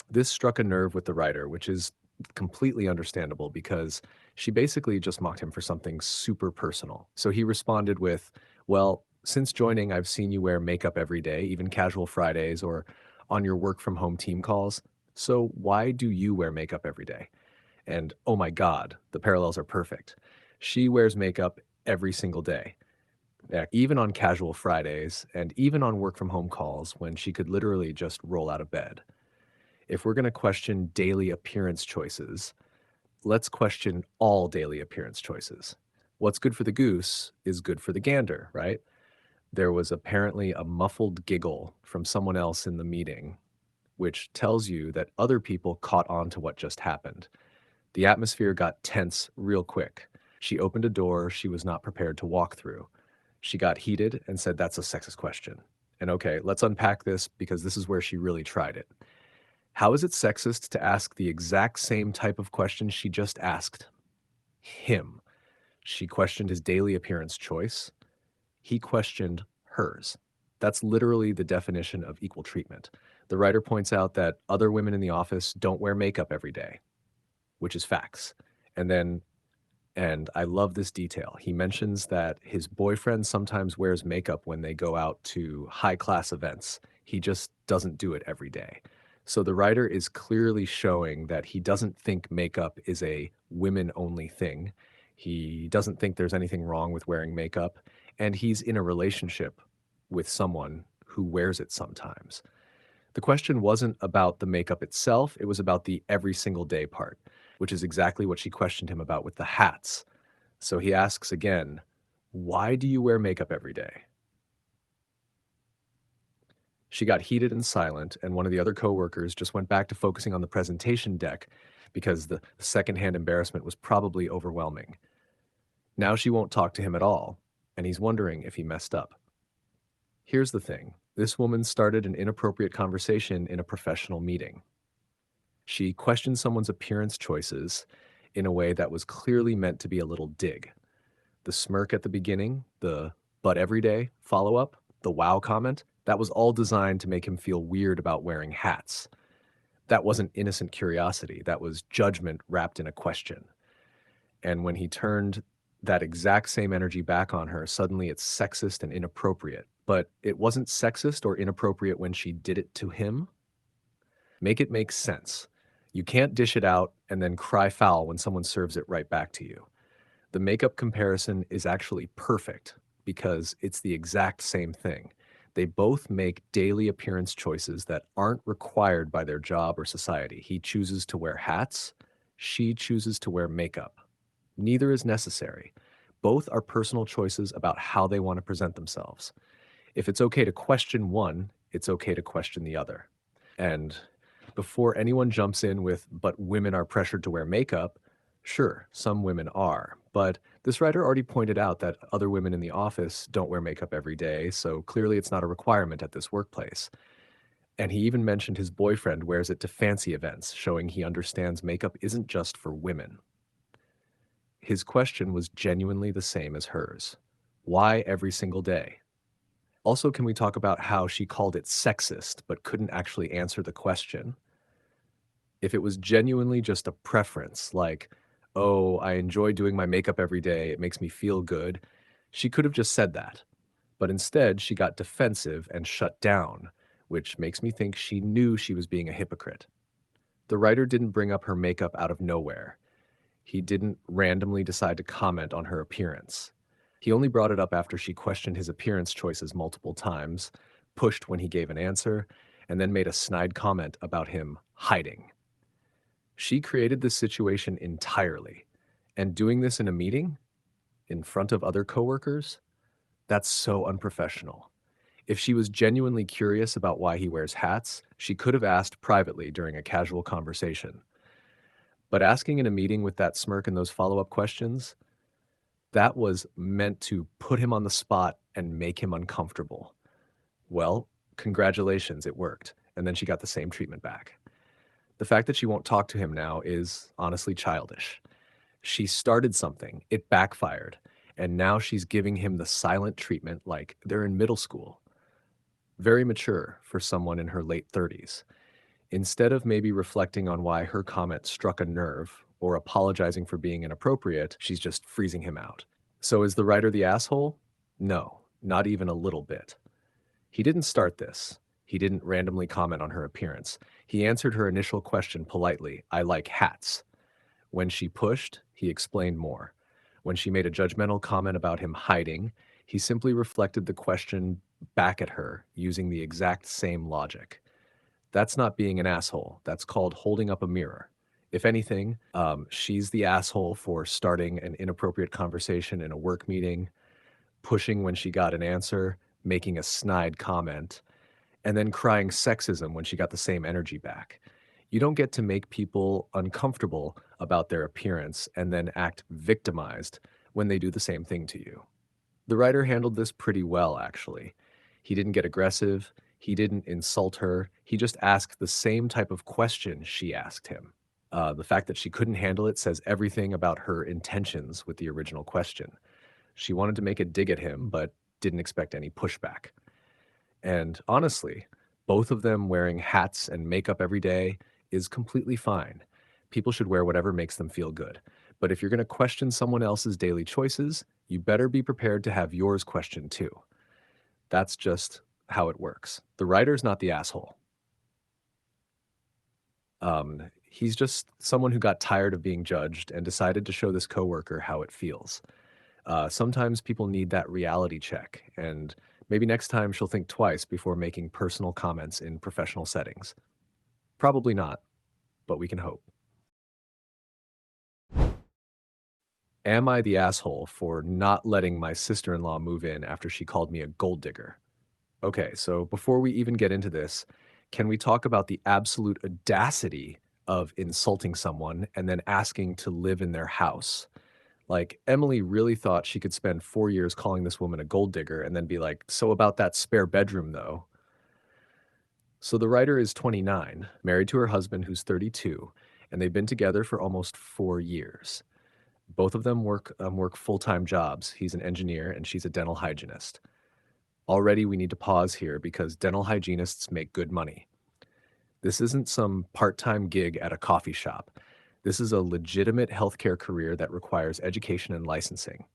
This struck a nerve with the writer, which is completely understandable because she basically just mocked him for something super personal. So he responded with, well, since joining, I've seen you wear makeup every day, even casual Fridays or on your work from home team calls. So why do you wear makeup every day? And oh my God, the parallels are perfect. She wears makeup every single day, yeah, even on casual Fridays and even on work from home calls when she could literally just roll out of bed. If we're going to question daily appearance choices, let's question all daily appearance choices. What's good for the goose is good for the gander, right? There was apparently a muffled giggle from someone else in the meeting, which tells you that other people caught on to what just happened. The atmosphere got tense real quick. She opened a door she was not prepared to walk through. She got heated and said, that's a sexist question. And okay, let's unpack this because this is where she really tried it. How is it sexist to ask the exact same type of question she just asked him? She questioned his daily appearance choice. He questioned hers. That's literally the definition of equal treatment. The writer points out that other women in the office don't wear makeup every day, which is facts. And then And I love this detail. He mentions that his boyfriend sometimes wears makeup when they go out to high class events. He just doesn't do it every day. So the writer is clearly showing that he doesn't think makeup is a women only thing. He doesn't think there's anything wrong with wearing makeup. And he's in a relationship with someone who wears it sometimes. The question wasn't about the makeup itself, it was about the every single day part, which is exactly what she questioned him about with the hats. So he asks again, "Why do you wear makeup every day?" She got heated and silent, and one of the other coworkers just went back to focusing on the presentation deck because the secondhand embarrassment was probably overwhelming. Now she won't talk to him at all, and he's wondering if he messed up. Here's the thing, this woman started an inappropriate conversation in a professional meeting. She questioned someone's appearance choices in a way that was clearly meant to be a little dig. The smirk at the beginning, the "but every day" follow up, the wow comment, that was all designed to make him feel weird about wearing hats. That wasn't innocent curiosity, that was judgment wrapped in a question. And when he turned that exact same energy back on her, suddenly it's sexist and inappropriate. But it wasn't sexist or inappropriate when she did it to him. Make it make sense. You can't dish it out and then cry foul when someone serves it right back to you. The makeup comparison is actually perfect because it's the exact same thing. They both make daily appearance choices that aren't required by their job or society. He chooses to wear hats, she chooses to wear makeup. Neither is necessary. Both are personal choices about how they want to present themselves. If it's okay to question one, it's okay to question the other. And before anyone jumps in with, "but women are pressured to wear makeup," sure, some women are. But this writer already pointed out that other women in the office don't wear makeup every day, so clearly it's not a requirement at this workplace. And he even mentioned his boyfriend wears it to fancy events, showing he understands makeup isn't just for women. His question was genuinely the same as hers. Why every single day? Also, can we talk about how she called it sexist but couldn't actually answer the question? If it was genuinely just a preference, like, "Oh, I enjoy doing my makeup every day, it makes me feel good," she could have just said that. But instead, she got defensive and shut down, which makes me think she knew she was being a hypocrite. The writer didn't bring up her makeup out of nowhere. He didn't randomly decide to comment on her appearance. He only brought it up after she questioned his appearance choices multiple times, pushed when he gave an answer, and then made a snide comment about him hiding. She created this situation entirely. And doing this in a meeting, in front of other coworkers, that's so unprofessional. If she was genuinely curious about why he wears hats, she could have asked privately during a casual conversation. But asking in a meeting with that smirk and those follow-up questions, that was meant to put him on the spot and make him uncomfortable. Well, congratulations, it worked. And then she got the same treatment back. The fact that she won't talk to him now is honestly childish. She started something, it backfired, and now she's giving him the silent treatment like they're in middle school. Very mature for someone in her late 30s. Instead of maybe reflecting on why her comment struck a nerve or apologizing for being inappropriate, she's just freezing him out. So is the writer the asshole? No, not even a little bit. He didn't start this. He didn't randomly comment on her appearance. He answered her initial question politely, "I like hats." When she pushed, he explained more. When she made a judgmental comment about him hiding, he simply reflected the question back at her using the exact same logic. That's not being an asshole. That's called holding up a mirror. If anything, she's the asshole for starting an inappropriate conversation in a work meeting, pushing when she got an answer, making a snide comment, and then crying sexism when she got the same energy back. You don't get to make people uncomfortable about their appearance and then act victimized when they do the same thing to you. The writer handled this pretty well, actually. He didn't get aggressive, he didn't insult her, he just asked the same type of question she asked him. The fact that she couldn't handle it says everything about her intentions with the original question. She wanted to make a dig at him, but didn't expect any pushback. And honestly, both of them wearing hats and makeup every day is completely fine. People should wear whatever makes them feel good. But if you're going to question someone else's daily choices, you better be prepared to have yours questioned too. That's just how it works. The writer's not the asshole. He's just someone who got tired of being judged and decided to show this coworker how it feels. Sometimes people need that reality check, and maybe next time she'll think twice before making personal comments in professional settings. Probably not, but we can hope. Am I the asshole for not letting my sister-in-law move in after she called me a gold digger? Okay, so before we even get into this, can we talk about the absolute audacity of insulting someone and then asking to live in their house? Like, Emily really thought she could spend 4 years calling this woman a gold digger and then be like, so about that spare bedroom, though. So the writer is 29, married to her husband, who's 32, and they've been together for almost 4 years. Both of them work full-time jobs. He's an engineer and she's a dental hygienist. Already, we need to pause here because dental hygienists make good money. This isn't some part-time gig at a coffee shop. This is a legitimate healthcare career that requires education and licensing.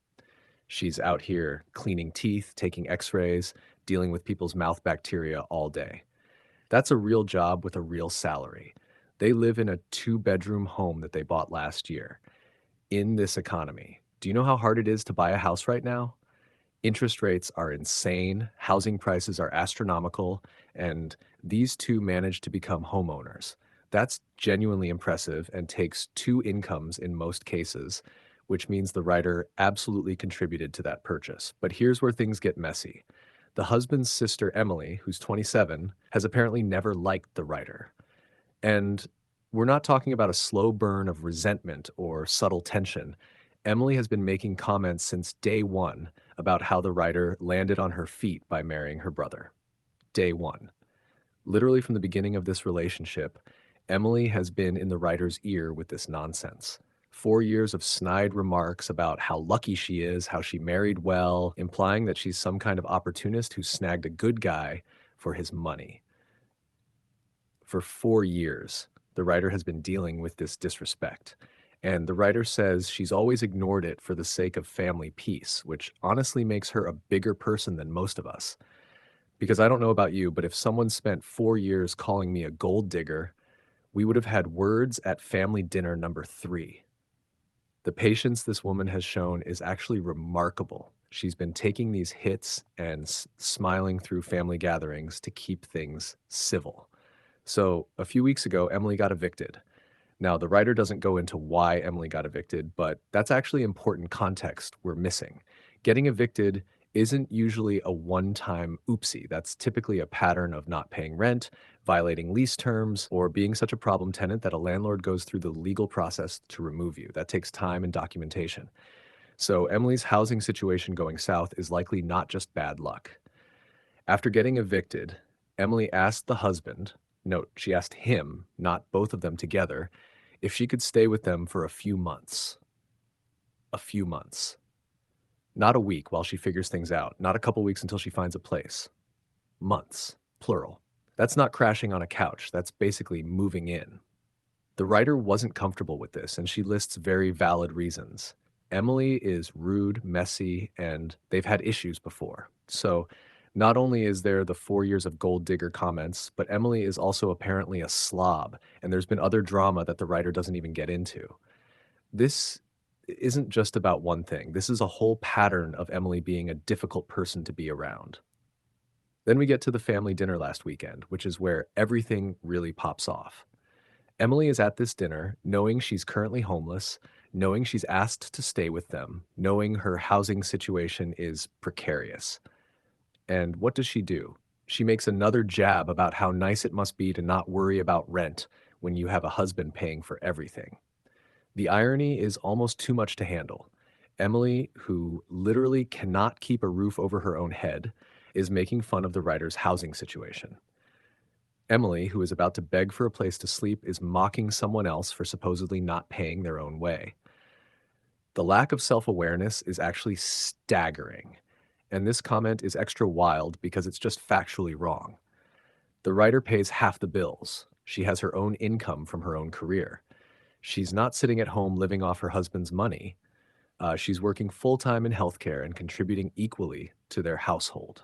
She's out here cleaning teeth, taking x-rays, dealing with people's mouth bacteria all day. That's a real job with a real salary. They live in a two-bedroom home that they bought last year. In this economy, do you know how hard it is to buy a house right now? Interest rates are insane, housing prices are astronomical, and these two managed to become homeowners. That's genuinely impressive and takes two incomes in most cases, which means the writer absolutely contributed to that purchase. But here's where things get messy. The husband's sister, Emily, who's 27, has apparently never liked the writer. And we're not talking about a slow burn of resentment or subtle tension. Emily has been making comments since day one about how the writer landed on her feet by marrying her brother. Day one. Literally from the beginning of this relationship, Emily has been in the writer's ear with this nonsense. 4 years of snide remarks about how lucky she is, how she married well, implying that she's some kind of opportunist who snagged a good guy for his money. For 4 years, the writer has been dealing with this disrespect. And the writer says she's always ignored it for the sake of family peace, which honestly makes her a bigger person than most of us. Because I don't know about you, but if someone spent 4 years calling me a gold digger, we would have had words at family dinner number 3. The patience this woman has shown is actually remarkable. She's been taking these hits and smiling through family gatherings to keep things civil. So, a few weeks ago, Emily got evicted. Now, the writer doesn't go into why Emily got evicted, but that's actually important context we're missing. Getting evicted isn't usually a one-time oopsie. That's typically a pattern of not paying rent, violating lease terms, or being such a problem tenant that a landlord goes through the legal process to remove you. That takes time and documentation. So, Emily's housing situation going south is likely not just bad luck. After getting evicted, Emily asked the husband, note, she asked him, not both of them together, if she could stay with them for a few months. A few months. Not a week while she figures things out, not a couple weeks until she finds a place. Months, plural. That's not crashing on a couch, that's basically moving in. The writer wasn't comfortable with this, and she lists very valid reasons. Emily is rude, messy, and they've had issues before. So, not only is there the 4 years of gold digger comments, but Emily is also apparently a slob, and there's been other drama that the writer doesn't even get into. This isn't just about one thing. This is a whole pattern of Emily being a difficult person to be around. Then we get to the family dinner last weekend, which is where everything really pops off. Emily is at this dinner, knowing she's currently homeless, knowing she's asked to stay with them, knowing her housing situation is precarious. And what does she do? She makes another jab about how nice it must be to not worry about rent when you have a husband paying for everything. The irony is almost too much to handle. Emily, who literally cannot keep a roof over her own head, is making fun of the writer's housing situation. Emily, who is about to beg for a place to sleep, is mocking someone else for supposedly not paying their own way. The lack of self-awareness is actually staggering, and this comment is extra wild because it's just factually wrong. The writer pays half the bills. She has her own income from her own career. She's not sitting at home living off her husband's money. She's working full time in healthcare and contributing equally to their household.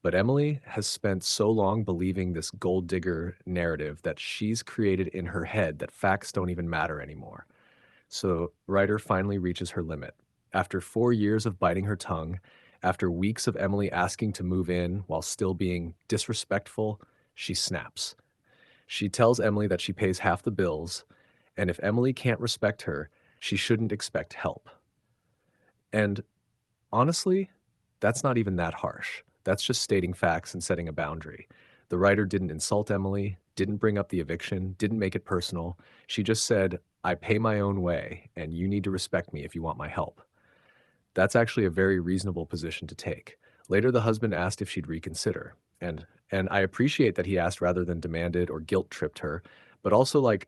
But Emily has spent so long believing this gold digger narrative that she's created in her head that facts don't even matter anymore. So, writer finally reaches her limit. After 4 years of biting her tongue, after weeks of Emily asking to move in while still being disrespectful, she snaps. She tells Emily that she pays half the bills, and if Emily can't respect her, she shouldn't expect help. And honestly, that's not even that harsh. That's just stating facts and setting a boundary. The writer didn't insult Emily, didn't bring up the eviction, didn't make it personal. She just said, I pay my own way, and you need to respect me if you want my help. That's actually a very reasonable position to take. Later, the husband asked if she'd reconsider. And I appreciate that he asked rather than demanded or guilt tripped her, but also like,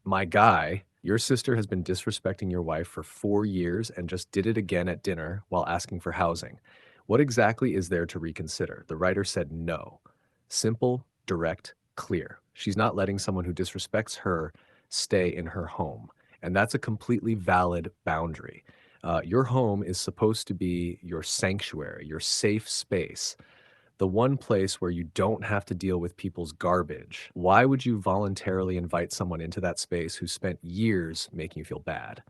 my guy, your sister has been disrespecting your wife for 4 years and just did it again at dinner while asking for housing. What exactly is there to reconsider? The writer said no. Simple, direct, clear. She's not letting someone who disrespects her stay in her home. And that's a completely valid boundary. Your home is supposed to be your sanctuary, your safe space, the one place where you don't have to deal with people's garbage. Why would you voluntarily invite someone into that space who spent years making you feel bad?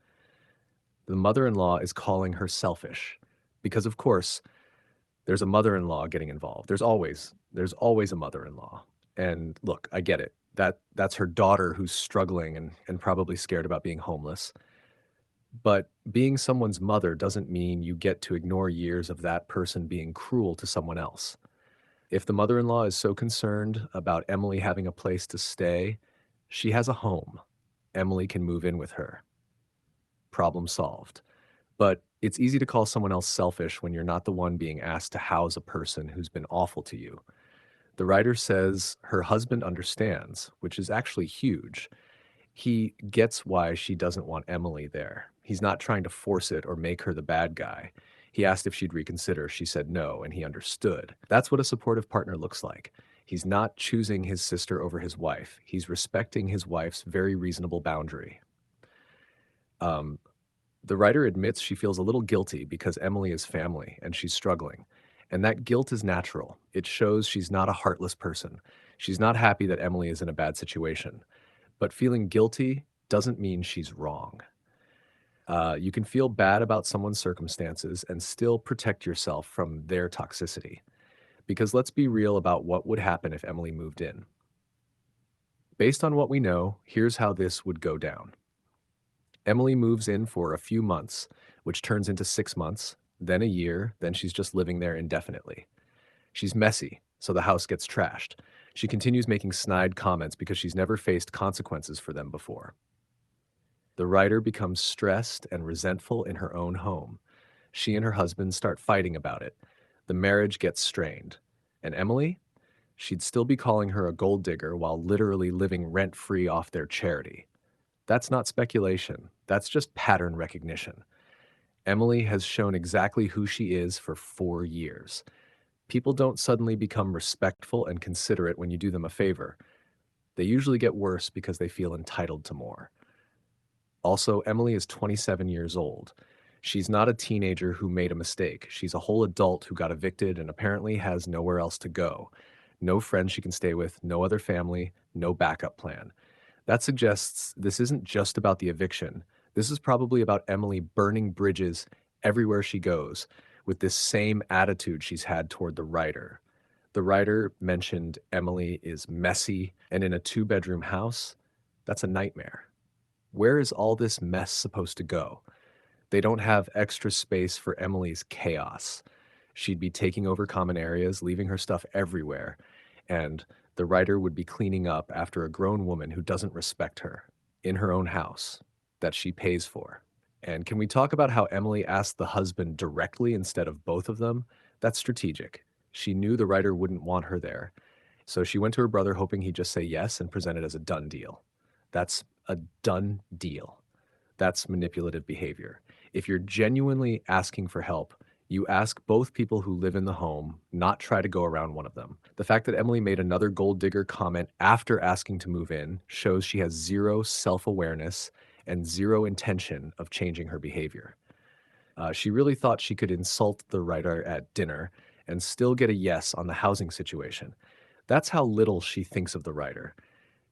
The mother-in-law is calling her selfish because, of course, there's a mother-in-law getting involved. There's always a mother-in-law. And look, I get it. That's her daughter who's struggling and probably scared about being homeless. But being someone's mother doesn't mean you get to ignore years of that person being cruel to someone else. If the mother-in-law is so concerned about Emily having a place to stay, she has a home. Emily can move in with her. Problem solved. But it's easy to call someone else selfish when you're not the one being asked to house a person who's been awful to you. The writer says her husband understands, which is actually huge. He gets why she doesn't want Emily there. He's not trying to force it or make her the bad guy. He asked if she'd reconsider. She said no, and he understood. That's what a supportive partner looks like. He's not choosing his sister over his wife. He's respecting his wife's very reasonable boundary. Um, the writer admits she feels a little guilty because Emily is family and she's struggling. And that guilt is natural. It shows she's not a heartless person. She's not happy that Emily is in a bad situation. But feeling guilty doesn't mean she's wrong. You can feel bad about someone's circumstances and still protect yourself from their toxicity. Because let's be real about what would happen if Emily moved in. Based on what we know, here's how this would go down. Emily moves in for a few months, which turns into 6 months, then a year, then she's just living there indefinitely. She's messy, so the house gets trashed. She continues making snide comments because she's never faced consequences for them before. The writer becomes stressed and resentful in her own home. She and her husband start fighting about it. The marriage gets strained. And Emily? She'd still be calling her a gold digger while literally living rent-free off their charity. That's not speculation. That's just pattern recognition. Emily has shown exactly who she is for 4 years. People don't suddenly become respectful and considerate when you do them a favor. They usually get worse because they feel entitled to more. Also, Emily is 27 years old. She's not a teenager who made a mistake. She's a whole adult who got evicted and apparently has nowhere else to go. No friends she can stay with, no other family, no backup plan. That suggests this isn't just about the eviction. This is probably about Emily burning bridges everywhere she goes with this same attitude she's had toward the writer. The writer mentioned Emily is messy and in a two-bedroom house. That's a nightmare. Where is all this mess supposed to go? They don't have extra space for Emily's chaos. She'd be taking over common areas, leaving her stuff everywhere, and the writer would be cleaning up after a grown woman who doesn't respect her in her own house that she pays for. And can we talk about how Emily asked the husband directly instead of both of them? That's strategic. She knew the writer wouldn't want her there, so she went to her brother hoping he'd just say yes and present it as a done deal. That's a done deal. That's manipulative behavior. If you're genuinely asking for help, You ask both people who live in the home, not try to go around one of them. The fact that Emily made another gold digger comment after asking to move in shows she has zero self awareness and zero intention of changing her behavior. She really thought she could insult the writer at dinner and still get a yes on the housing situation. That's how little she thinks of the writer.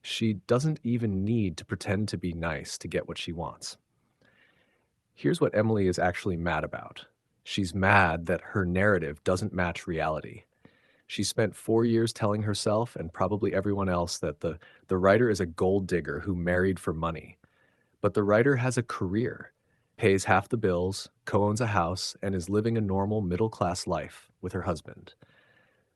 She doesn't even need to pretend to be nice to get what she wants. Here's what Emily is actually mad about. She's mad that her narrative doesn't match reality. She spent 4 years telling herself and probably everyone else that the writer is a gold digger who married for money. But the writer has a career, pays half the bills, co owns a house, and is living a normal middle class life with her husband.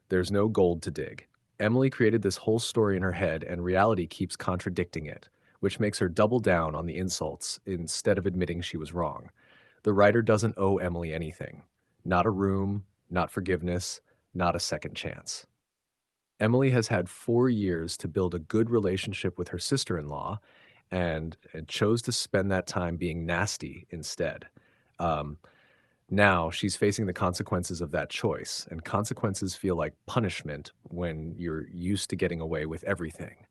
There's no gold to dig. Emily created this whole story in her head, and reality keeps contradicting it, which makes her double down on the insults instead of admitting she was wrong. The writer doesn't owe Emily anything, not a room, not forgiveness, not a second chance. Emily has had 4 years to build a good relationship with her sister in law and chose to spend that time being nasty instead. Um, Now she's facing the consequences of that choice, and consequences feel like punishment when you're used to getting away with everything.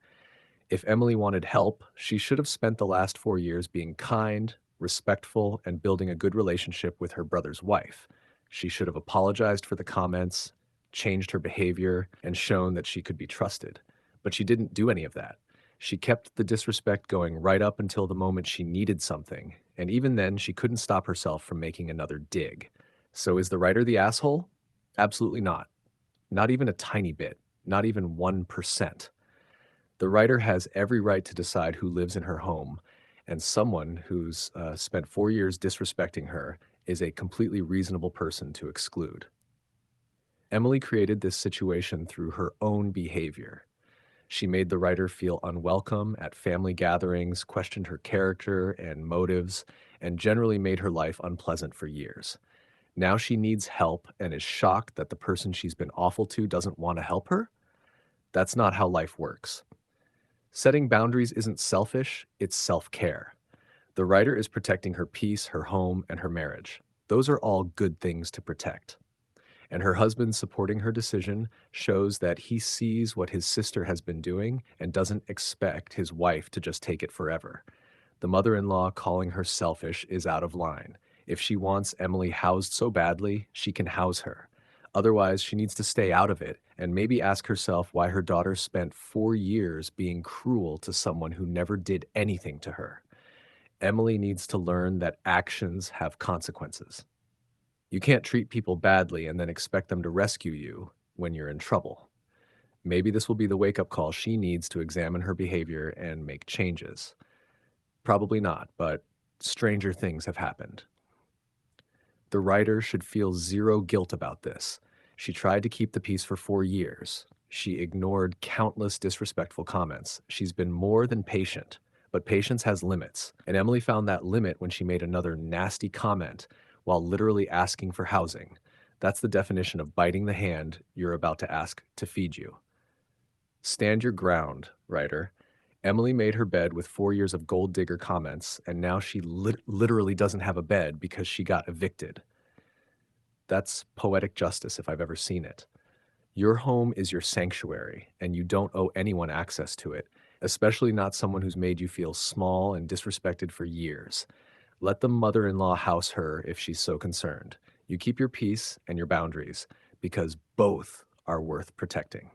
If Emily wanted help, she should have spent the last 4 years being kind, respectful, and building a good relationship with her brother's wife. She should have apologized for the comments, changed her behavior, and shown that she could be trusted. But she didn't do any of that. She kept the disrespect going right up until the moment she needed something, and even then, she couldn't stop herself from making another dig. So is the writer the asshole? Absolutely not. Not even a tiny bit. Not even 1%. The writer has every right to decide who lives in her home, and someone who's spent 4 years disrespecting her is a completely reasonable person to exclude. Emily created this situation through her own behavior. She made the writer feel unwelcome at family gatherings, questioned her character and motives, and generally made her life unpleasant for years. Now she needs help and is shocked that the person she's been awful to doesn't want to help her? That's not how life works. Setting boundaries isn't selfish, it's self care. The writer is protecting her peace, her home, and her marriage. Those are all good things to protect. And her husband supporting her decision shows that he sees what his sister has been doing and doesn't expect his wife to just take it forever. The mother in law calling her selfish is out of line. If she wants Emily housed so badly, she can house her. Otherwise, she needs to stay out of it and maybe ask herself why her daughter spent 4 years being cruel to someone who never did anything to her. Emily needs to learn that actions have consequences. You can't treat people badly and then expect them to rescue you when you're in trouble. Maybe this will be the wake up call she needs to examine her behavior and make changes. Probably not, but stranger things have happened. The writer should feel zero guilt about this. She tried to keep the peace for 4 years. She ignored countless disrespectful comments. She's been more than patient, but patience has limits. And Emily found that limit when she made another nasty comment while literally asking for housing. That's the definition of biting the hand you're about to ask to feed you. Stand your ground, writer. Emily made her bed with 4 years of gold digger comments, and now she literally doesn't have a bed because she got evicted. That's poetic justice if I've ever seen it. Your home is your sanctuary, and you don't owe anyone access to it, especially not someone who's made you feel small and disrespected for years. Let the mother in law house her if she's so concerned. You keep your peace and your boundaries because both are worth protecting.